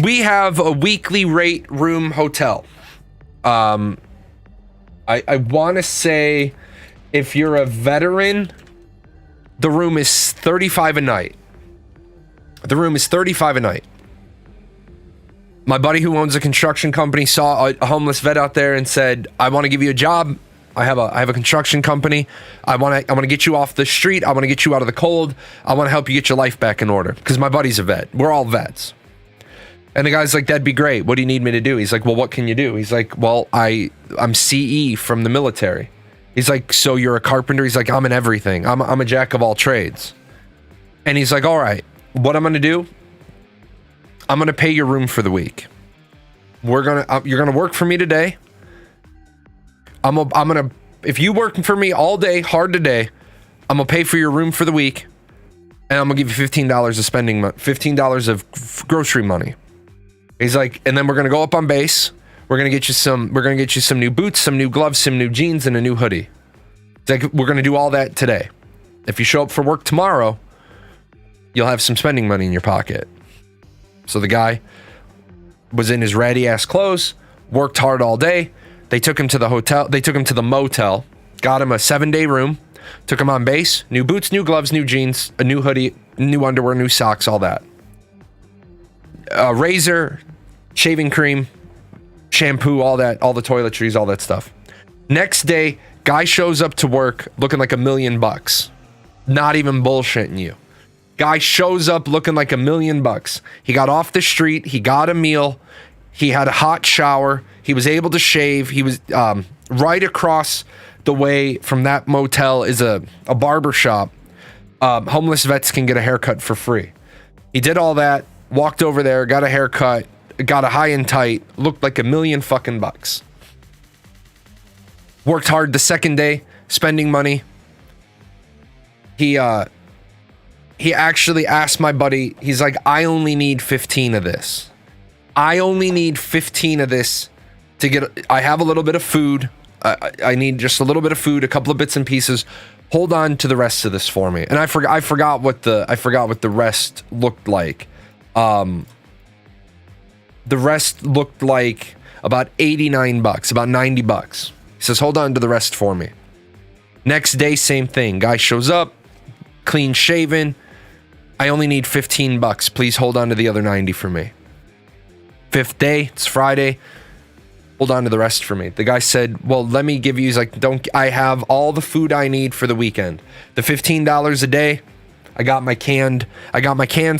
We have a weekly rate room hotel. I want to say if you're a veteran, the room is $35 a night. The room is $35 a night. My buddy who owns a construction company saw a homeless vet out there and said, I want to give you a job. I have a construction company. I want to get you off the street. I want to get you out of the cold. I want to help you get your life back in order. Because my buddy's a vet. We're all vets. And the guy's like, that'd be great. What do you need me to do? He's like, well, what can you do? He's like, well, I'm CE from the military. He's like, so you're a carpenter? He's like, I'm in everything. I'm a jack of all trades. And he's like, all right, what I'm going to do, I'm going to pay your room for the week. You're going to work for me today. I'm going to, if you work for me all day, hard today, I'm going to pay for your room for the week. And I'm going to give you $15 of spending, $15 of grocery money. He's like, and then we're going to go up on base. We're going to get you some new boots, some new gloves, some new jeans, and a new hoodie. It's like, we're going to do all that today. If you show up for work tomorrow, you'll have some spending money in your pocket. So the guy was in his ratty ass clothes, worked hard all day. They took him to the hotel. They took him to the motel, got him a 7-day room, took him on base, new boots, new gloves, new jeans, a new hoodie, new underwear, new socks, all that. A razor, shaving cream, shampoo, all that, all the toiletries, all that stuff. Next day, guy shows up to work looking like $1 million. Not even bullshitting you. Guy shows up looking like $1 million. He got off the street. He got a meal. He had a hot shower. He was able to shave. He was right across the way from that motel is a barber shop. Homeless vets can get a haircut for free. He did all that, walked over there, got a haircut, got a high and tight, looked like $1 million fucking bucks. Worked hard the second day, spending money. He actually asked my buddy, he's like, I only need 15 of this. I only need 15 of this to get, I have a little bit of food. I need just a little bit of food, a couple of bits and pieces. Hold on to the rest of this for me. And I forgot what the rest looked like. The rest looked like about $89, about $90. He says, hold on to the rest for me. Next day, same thing. Guy shows up, clean shaven. I only need $15. Please hold on to the other 90 for me. Fifth day, it's Friday. hold on to the rest for me. The guy said, well, let me give you, he's like, I have all the food I need for the weekend. The $15 a day, I got my canned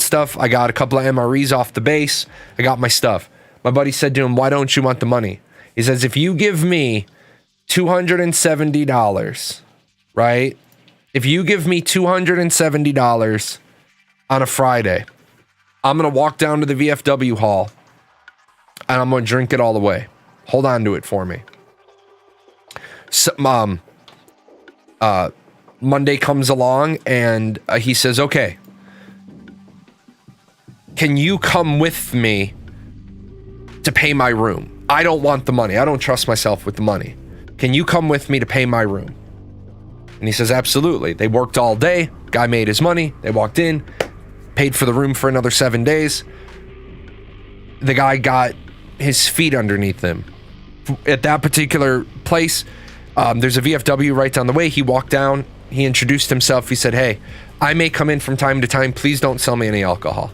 stuff. I got a couple of MREs off the base. I got my stuff. My buddy said to him, why don't you want the money? He says, if you give me $270, right? If you give me $270 on a Friday, I'm going to walk down to the VFW hall and I'm going to drink it all away. Hold on to it for me. So, Monday comes along and he says, okay, can you come with me to pay my room? I don't want the money. I don't trust myself with the money. Can you come with me to pay my room? And he says, absolutely. They worked all day. Guy made his money. They walked in, paid for the room for another 7 days. The guy got his feet underneath him. At that particular place, there's a VFW right down the way. He walked down. He introduced himself. He said, hey, I may come in from time to time. Please don't sell me any alcohol.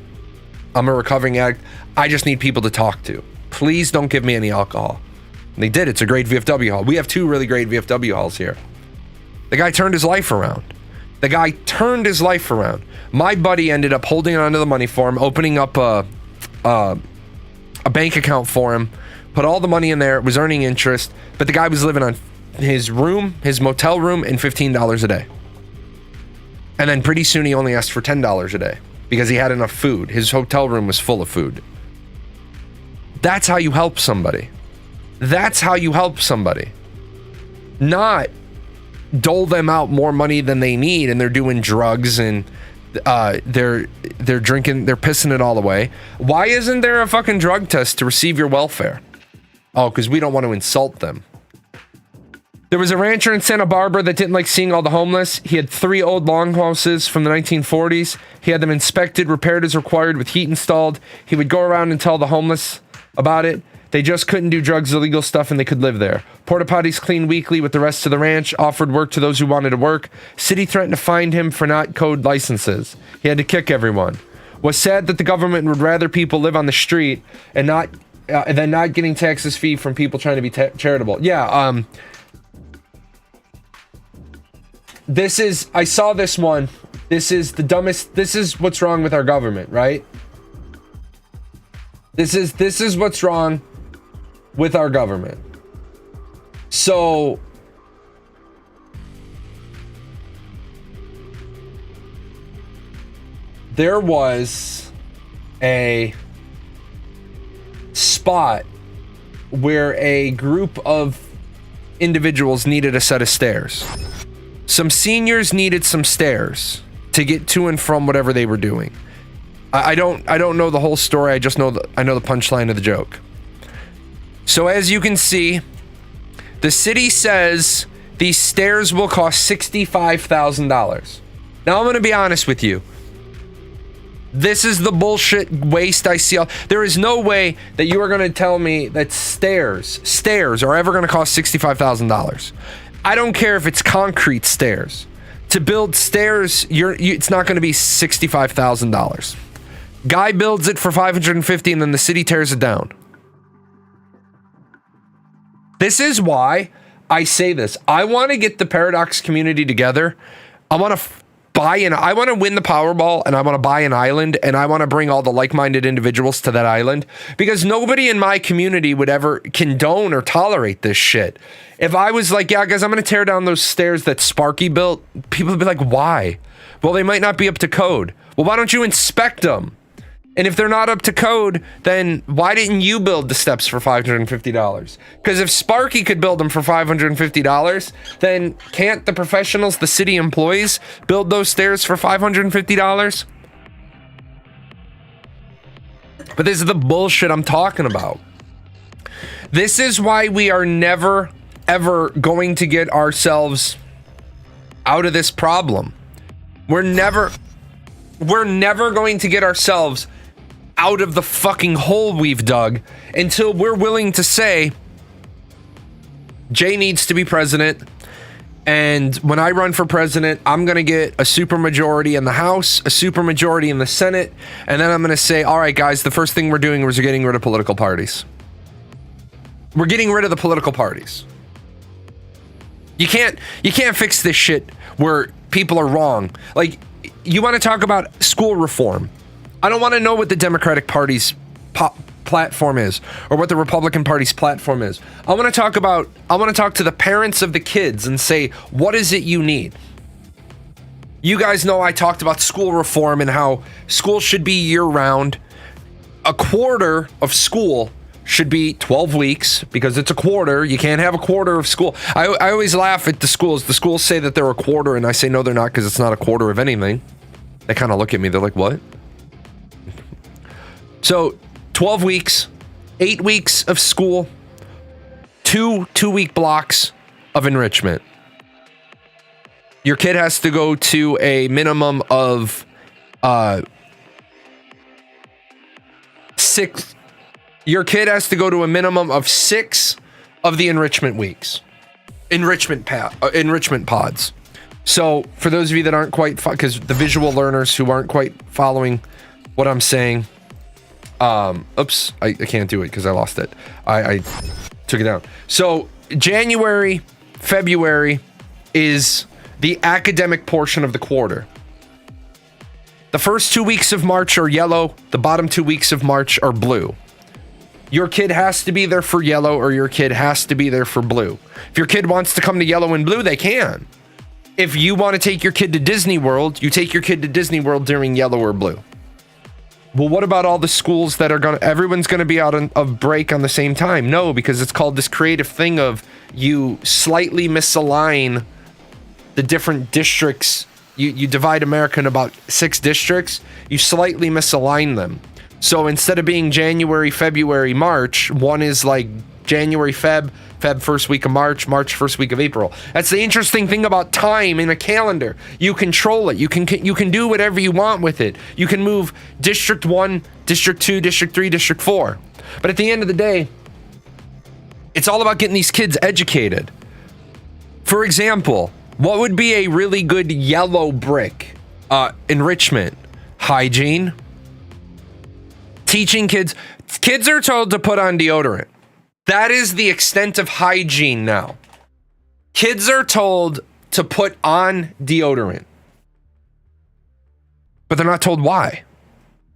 I'm a recovering addict. I just need people to talk to. Please don't give me any alcohol. And they did. It's a great VFW hall. We have 2 really great VFW halls here. The guy turned his life around. My buddy ended up holding on to the money for him, opening up a bank account for him, put all the money in there, was earning interest, but the guy was living on his room, his motel room, and $15 a day. And then pretty soon he only asked for $10 a day because he had enough food. His hotel room was full of food. That's how you help somebody. Not dole them out more money than they need and they're doing drugs and they're drinking, they're pissing it all away. Why isn't there a fucking drug test to receive your welfare? Oh, because we don't want to insult them. There was a rancher in Santa Barbara that didn't like seeing all the homeless. He had 3 old longhouses from the 1940s. He had them inspected, repaired as required with heat installed. He would go around and tell the homeless about it. They just couldn't do drugs, illegal stuff, and they could live there. Porta potties cleaned weekly with the rest of the ranch, offered work to those who wanted to work. City threatened to fine him for not code licenses. He had to kick everyone. Was sad that the government would rather people live on the street and than not getting taxes fee from people trying to be charitable. Yeah, I saw this one. This is the dumbest. This is what's wrong with our government, right? This is what's wrong with our government. So there was a spot where a group of individuals needed a set of stairs. Some seniors needed some stairs to get to and from whatever they were doing. I don't know the whole story. I just know I know the punchline of the joke. So as you can see, the city says these stairs will cost $65,000. Now I'm going to be honest with you. This is the bullshit waste I see. There is no way that you are going to tell me that stairs are ever going to cost $65,000. I don't care if it's concrete stairs. To build stairs, it's not going to be $65,000. Guy builds it for $550 and then the city tears it down. This is why I say this. I want to get the Paradox community together. I want to I want to win the Powerball and I want to buy an island and I want to bring all the like-minded individuals to that island because nobody in my community would ever condone or tolerate this shit. If I was like, yeah, guys, I'm going to tear down those stairs that Sparky built, people would be like, why? Well, they might not be up to code. Well, why don't you inspect them? And if they're not up to code, then why didn't you build the steps for $550? Because if Sparky could build them for $550, then can't the professionals, the city employees, build those stairs for $550? But this is the bullshit I'm talking about. This is why we are never, ever going to get ourselves out of this problem. We're never going to get ourselves out of the fucking hole we've dug until we're willing to say Jay needs to be president, and when I run for president, I'm going to get a supermajority in the House, a supermajority in the Senate, and then I'm going to say, all right, guys, the first thing we're doing is we're getting rid of political parties. We're getting rid of the political parties. You can't fix this shit where people are wrong. Like, you want to talk about school reform. I don't want to know what the Democratic Party's platform is or what the Republican Party's platform is. I want to talk to the parents of the kids and say, what is it you need? You guys know I talked about school reform and how school should be year-round. A quarter of school should be 12 weeks because it's a quarter. You can't have a quarter of school. I always laugh at the schools. The schools say that they're a quarter, and I say, no, they're not, because it's not a quarter of anything. They kind of look at me. They're like, what? So 12 weeks, 8 weeks of school, two-week blocks of enrichment. Your kid has to go to a minimum of 6. Your kid has to go to a minimum of 6 of the enrichment weeks, enrichment pods. So for those of you that aren't quite, because the visual learners who aren't quite following what I'm saying, oops, I can't do it because I lost it. I took it down. So January, February is the academic portion of the quarter. The first 2 weeks of March are yellow. The bottom 2 weeks of March are blue. Your kid has to be there for yellow or your kid has to be there for blue. If your kid wants to come to yellow and blue, they can. If you want to take your kid to Disney World, you take your kid to Disney World during yellow or blue. Well, what about all the schools that are everyone's going to be out of break on the same time? No, because it's called this creative thing of you slightly misalign the different districts. You divide America in about 6 districts. You slightly misalign them. So instead of being January, February, March, one is like January, Feb first week of March, March first week of April. That's the interesting thing about time in a calendar. You control it. You can do whatever you want with it. You can move District 1, District 2, District 3, District 4. But at the end of the day, it's all about getting these kids educated. For example, what would be a really good yellow brick enrichment? Hygiene. Teaching kids are told to put on deodorant. That is the extent of hygiene now. Kids are told to put on deodorant. But they're not told why.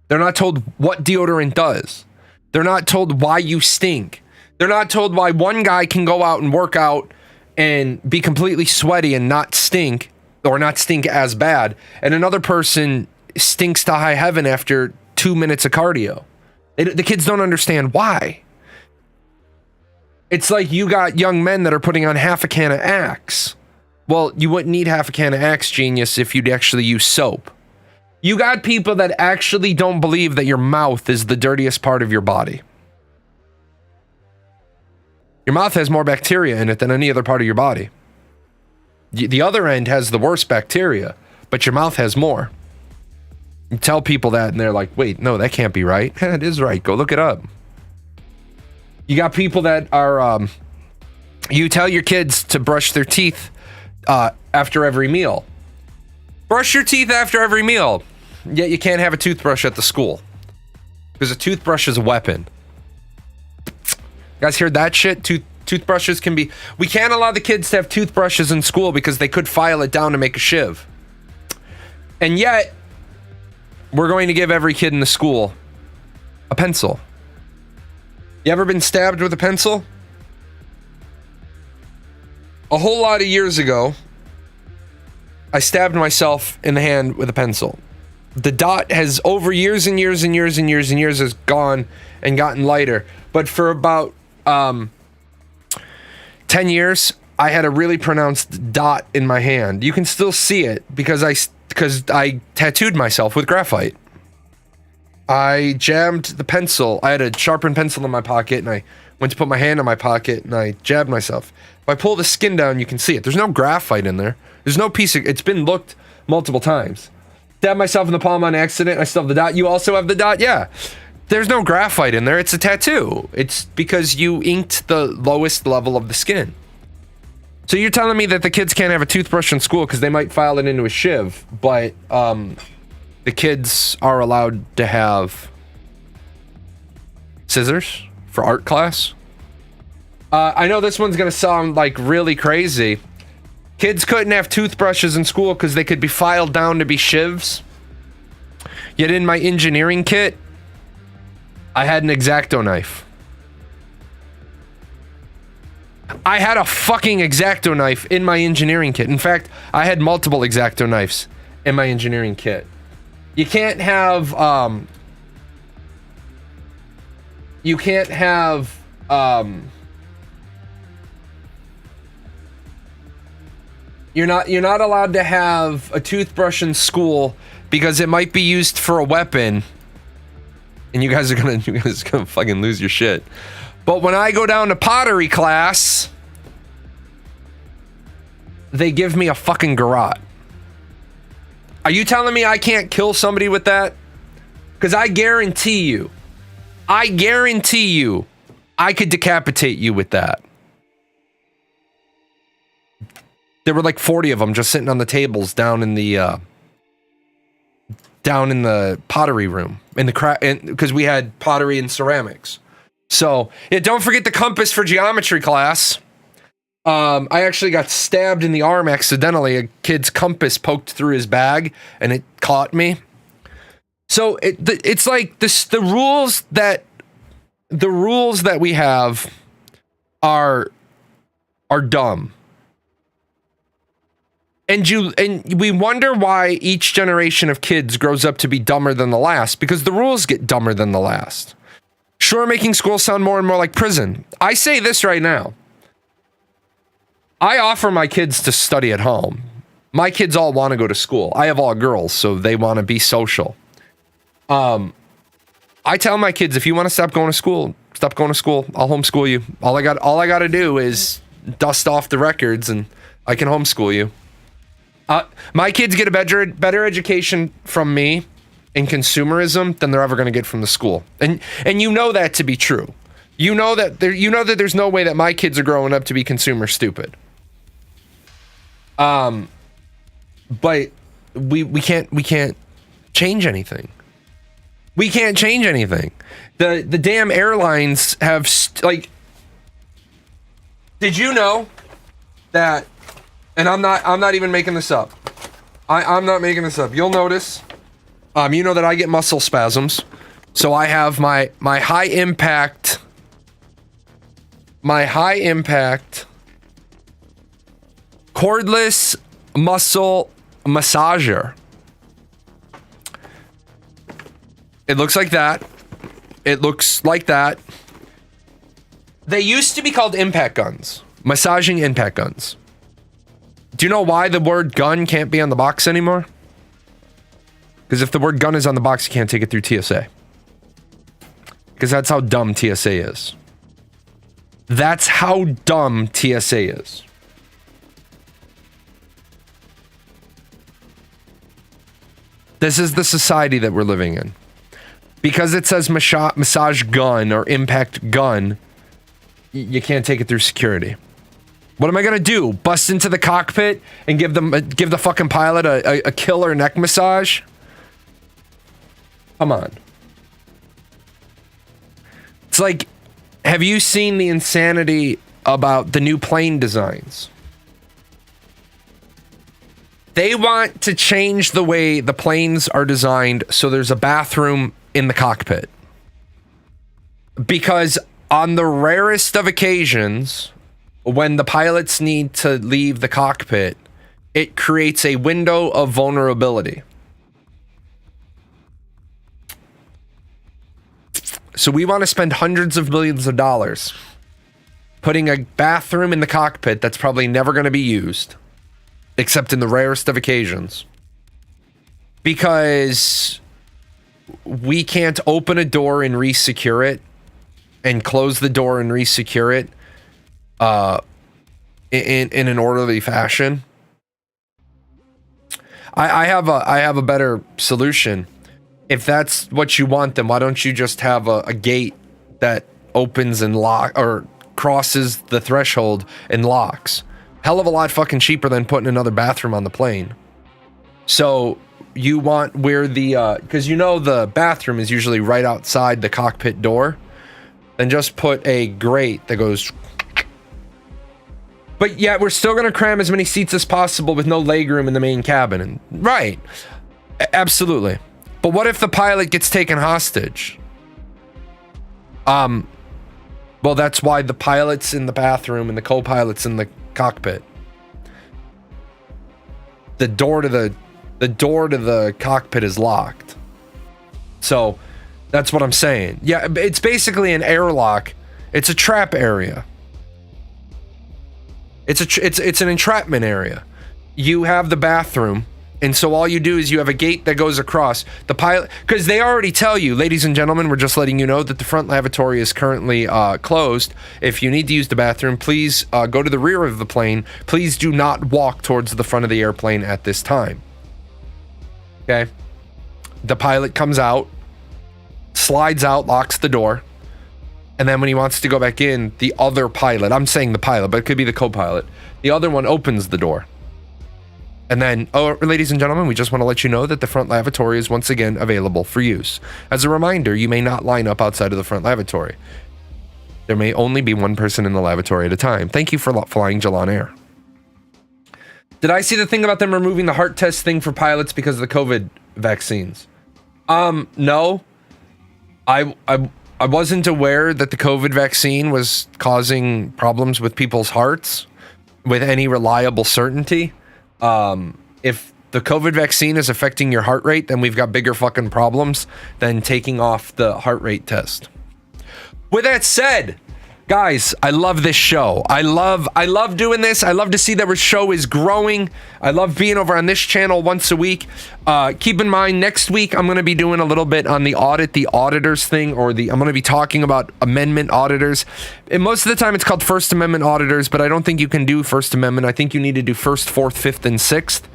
They're not told what deodorant does. They're not told why you stink. They're not told why one guy can go out and work out and be completely sweaty and not stink, or not stink as bad, and another person stinks to high heaven after 2 minutes of cardio. The kids don't understand why. It's like you got young men that are putting on half a can of Axe. Well, you wouldn't need half a can of Axe, genius, if you'd actually use soap. You got people that actually don't believe that your mouth is the dirtiest part of your body. Your mouth has more bacteria in it than any other part of your body. The other end has the worst bacteria, but your mouth has more. You tell people that and they're like, wait, no, that can't be right. It is right. Go look it up. You got people that are, you tell your kids to brush their teeth after every meal. Brush your teeth after every meal. Yet you can't have a toothbrush at the school. Because a toothbrush is a weapon. You guys heard that shit? Toothbrushes can be... We can't allow the kids to have toothbrushes in school because they could file it down to make a shiv. And yet... we're going to give every kid in the school a pencil. You ever been stabbed with a pencil? A whole lot of years ago, I stabbed myself in the hand with a pencil. The dot has, over years and years and years and years and years, has gone and gotten lighter. But for about 10 years, I had a really pronounced dot in my hand. You can still see it because I tattooed myself with graphite. I jammed the pencil. I had a sharpened pencil in my pocket, and I went to put my hand in my pocket, and I jabbed myself. If I pull the skin down, you can see it. There's no graphite in there. There's no piece of... It's been looked multiple times. Stabbed myself in the palm on accident. I still have the dot. You also have the dot? Yeah. There's no graphite in there. It's a tattoo. It's because you inked the lowest level of the skin. So you're telling me that the kids can't have a toothbrush in school because they might file it into a shiv, but the kids are allowed to have scissors for art class? I know this one's gonna sound like really crazy. Kids couldn't have toothbrushes in school because they could be filed down to be shivs. Yet in my engineering kit, I had an X-Acto knife. I had a fucking X-Acto knife in my engineering kit. In fact, I had multiple X-Acto knives in my engineering kit. You can't have, you're not allowed to have a toothbrush in school because it might be used for a weapon, and you guys are gonna fucking lose your shit. But when I go down to pottery class, they give me a fucking garrote. Are you telling me I can't kill somebody with that? Because I guarantee you, I could decapitate you with that. There were like 40 of them just sitting on the tables down in the pottery room because we had pottery and ceramics. So yeah, don't forget the compass for geometry class. I actually got stabbed in the arm accidentally. A kid's compass poked through his bag and it caught me. So it's like this, the rules that we have are dumb. And we wonder why each generation of kids grows up to be dumber than the last, because the rules get dumber than the last. Sure, making school sound more and more like prison. I say this right now. I offer my kids to study at home. My kids all want to go to school. I have all girls, so they want to be social. I tell my kids, if you want to stop going to school, stop going to school. I'll homeschool you. All I got to do is dust off the records and I can homeschool you. My kids get a better education from me in consumerism than they're ever going to get from the school. And you know that to be true. You know that there's no way that my kids are growing up to be consumer stupid. But we can't change anything. We can't change anything. The damn airlines have did you know that? And I'm not even making this up. I'm not making this up. You'll notice. You know that I get muscle spasms. So I have my high impact cordless muscle massager. It looks like that. It looks like that. They used to be called impact guns. Massaging impact guns. Do you know why the word gun can't be on the box anymore? Because if the word gun is on the box, you can't take it through TSA. Because that's how dumb TSA is. That's how dumb TSA is. This is the society that we're living in. Because it says massage gun or impact gun, you can't take it through security. What am I gonna do? Bust into the cockpit and give the fucking pilot a killer neck massage? Come on. It's like, have you seen the insanity about the new plane designs? They want to change the way the planes are designed so there's a bathroom in the cockpit. Because on the rarest of occasions, when the pilots need to leave the cockpit, it creates a window of vulnerability. So we want to spend hundreds of millions of dollars putting a bathroom in the cockpit that's probably never going to be used, except in the rarest of occasions, because we can't open a door and re-secure it and close the door and re-secure it in an orderly fashion. I have a better solution. If that's what you want, then why don't you just have a gate that opens and lock or crosses the threshold and locks? Hell of a lot fucking cheaper than putting another bathroom on the plane. So you want where the because you know the bathroom is usually right outside the cockpit door, then just put a grate that goes But yet we're still going to cram as many seats as possible with no legroom in the main cabin. And, right. Absolutely. But what if the pilot gets taken hostage? Well, that's why the pilot's in the bathroom and the co-pilot's in the cockpit. The door to the cockpit is locked. So that's what I'm saying. Yeah, it's basically an airlock. It's a trap area. It's an entrapment area. You have the bathroom, and so all you do is you have a gate that goes across. The pilot, because they already tell you, ladies and gentlemen, we're just letting you know that the front lavatory is currently closed. If you need to use the bathroom, please go to the rear of the plane. Please do not walk towards the front of the airplane at this time. Okay? The pilot comes out, slides out, locks the door, and then when he wants to go back in, the other pilot, I'm saying the pilot, but it could be the co-pilot, the other one opens the door. And then, ladies and gentlemen, we just want to let you know that the front lavatory is once again available for use. As a reminder, you may not line up outside of the front lavatory. There may only be one person in the lavatory at a time. Thank you for flying Jahlon Air. Did I see the thing about them removing the heart test thing for pilots because of the COVID vaccines? No. I wasn't aware that the COVID vaccine was causing problems with people's hearts with any reliable certainty. If the COVID vaccine is affecting your heart rate, then we've got bigger fucking problems than taking off the heart rate test. With that said, guys, I love this show. I love doing this. I love to see that our show is growing. I love being over on this channel once a week. Keep in mind, next week I'm going to be doing a little bit on the auditors thing, or I'm going to be talking about amendment auditors. And most of the time it's called First Amendment auditors, but I don't think you can do First Amendment. I think you need to do First, Fourth, Fifth, and Sixth,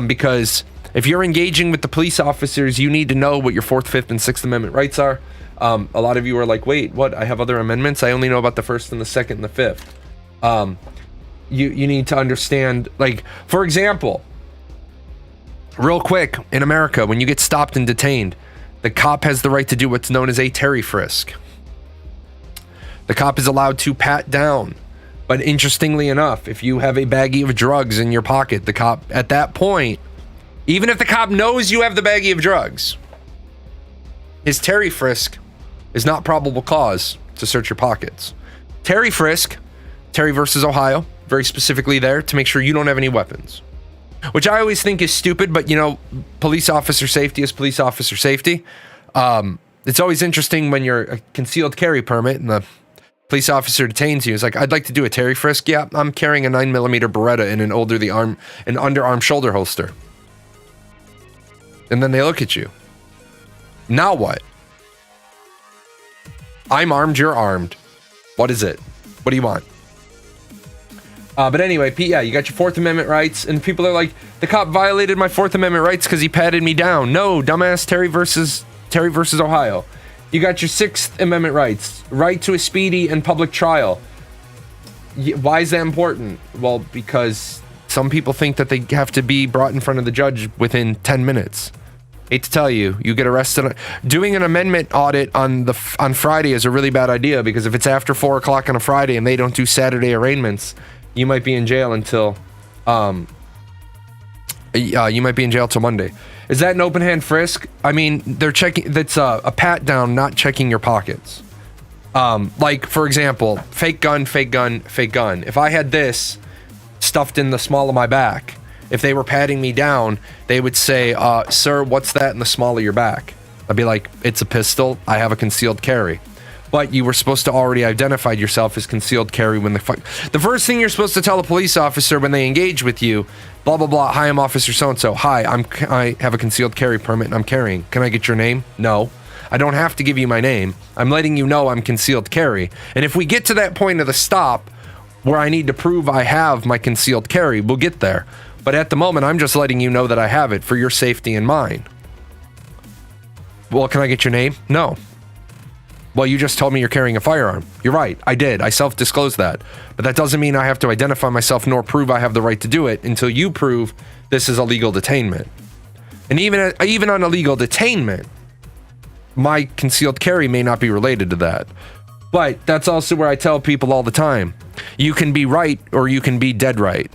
because if you're engaging with the police officers, you need to know what your Fourth, Fifth, and Sixth Amendment rights are. A lot of you are like, wait, what? I have other amendments? I only know about the First and the Second and the Fifth. You need to understand, like, for example, real quick, in America, when you get stopped and detained, the cop has the right to do what's known as a Terry frisk. The cop is allowed to pat down. But interestingly enough, if you have a baggie of drugs in your pocket, the cop, at that point, even if the cop knows you have the baggie of drugs, his Terry frisk is not probable cause to search your pockets. Terry frisk, Terry versus Ohio, very specifically there to make sure you don't have any weapons. Which I always think is stupid, but police officer safety is police officer safety. It's always interesting when you're a concealed carry permit and the police officer detains you. It's like, I'd like to do a Terry frisk. Yeah, I'm carrying a 9mm Beretta in an underarm shoulder holster. And then they look at you. Now what? I'm armed, you're armed. What is it? What do you want? But anyway, yeah, you got your Fourth Amendment rights, and people are like, the cop violated my Fourth Amendment rights because he patted me down. No, dumbass, Terry versus Ohio. You got your Sixth Amendment rights, right to a speedy and public trial. Why is that important? Well, because some people think that they have to be brought in front of the judge within 10 minutes. Hate to tell you, you get arrested. Doing an amendment audit on Friday is a really bad idea, because if it's after 4 o'clock on a Friday and they don't do Saturday arraignments, you might be in jail until Monday. Is that an open hand frisk? I mean, they're checking. That's a pat down, not checking your pockets. Like, for example, fake gun, fake gun, fake gun. If I had this stuffed in the small of my back, if they were patting me down, they would say, sir, what's that in the small of your back? I'd be like, it's a pistol. I have a concealed carry. But you were supposed to already identify yourself as concealed carry when the first thing you're supposed to tell a police officer when they engage with you, blah, blah, blah. Hi, I'm Officer so-and-so. Hi, I have a concealed carry permit and I'm carrying. Can I get your name? No. I don't have to give you my name. I'm letting you know I'm concealed carry. And if we get to that point of the stop where I need to prove I have my concealed carry, we'll get there. But at the moment, I'm just letting you know that I have it for your safety and mine. Well, can I get your name? No. Well, you just told me you're carrying a firearm. You're right. I did. I self-disclosed that. But that doesn't mean I have to identify myself nor prove I have the right to do it until you prove this is a legal detainment. And even on a legal detainment, my concealed carry may not be related to that. But that's also where I tell people all the time, You can be right or you can be dead right.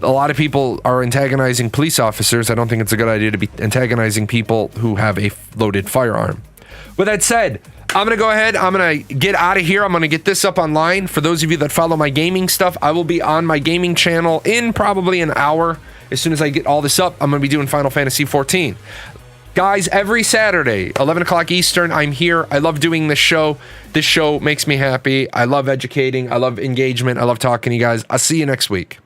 A lot of people are antagonizing police officers. I don't think it's a good idea to be antagonizing people who have a loaded firearm. With that said, I'm going to go ahead. I'm going to get out of here. I'm going to get this up online. For those of you that follow my gaming stuff, I will be on my gaming channel in probably an hour. As soon as I get all this up, I'm going to be doing Final Fantasy 14. Guys, every Saturday, 11 o'clock Eastern, I'm here. I love doing this show. This show makes me happy. I love educating. I love engagement. I love talking to you guys. I'll see you next week.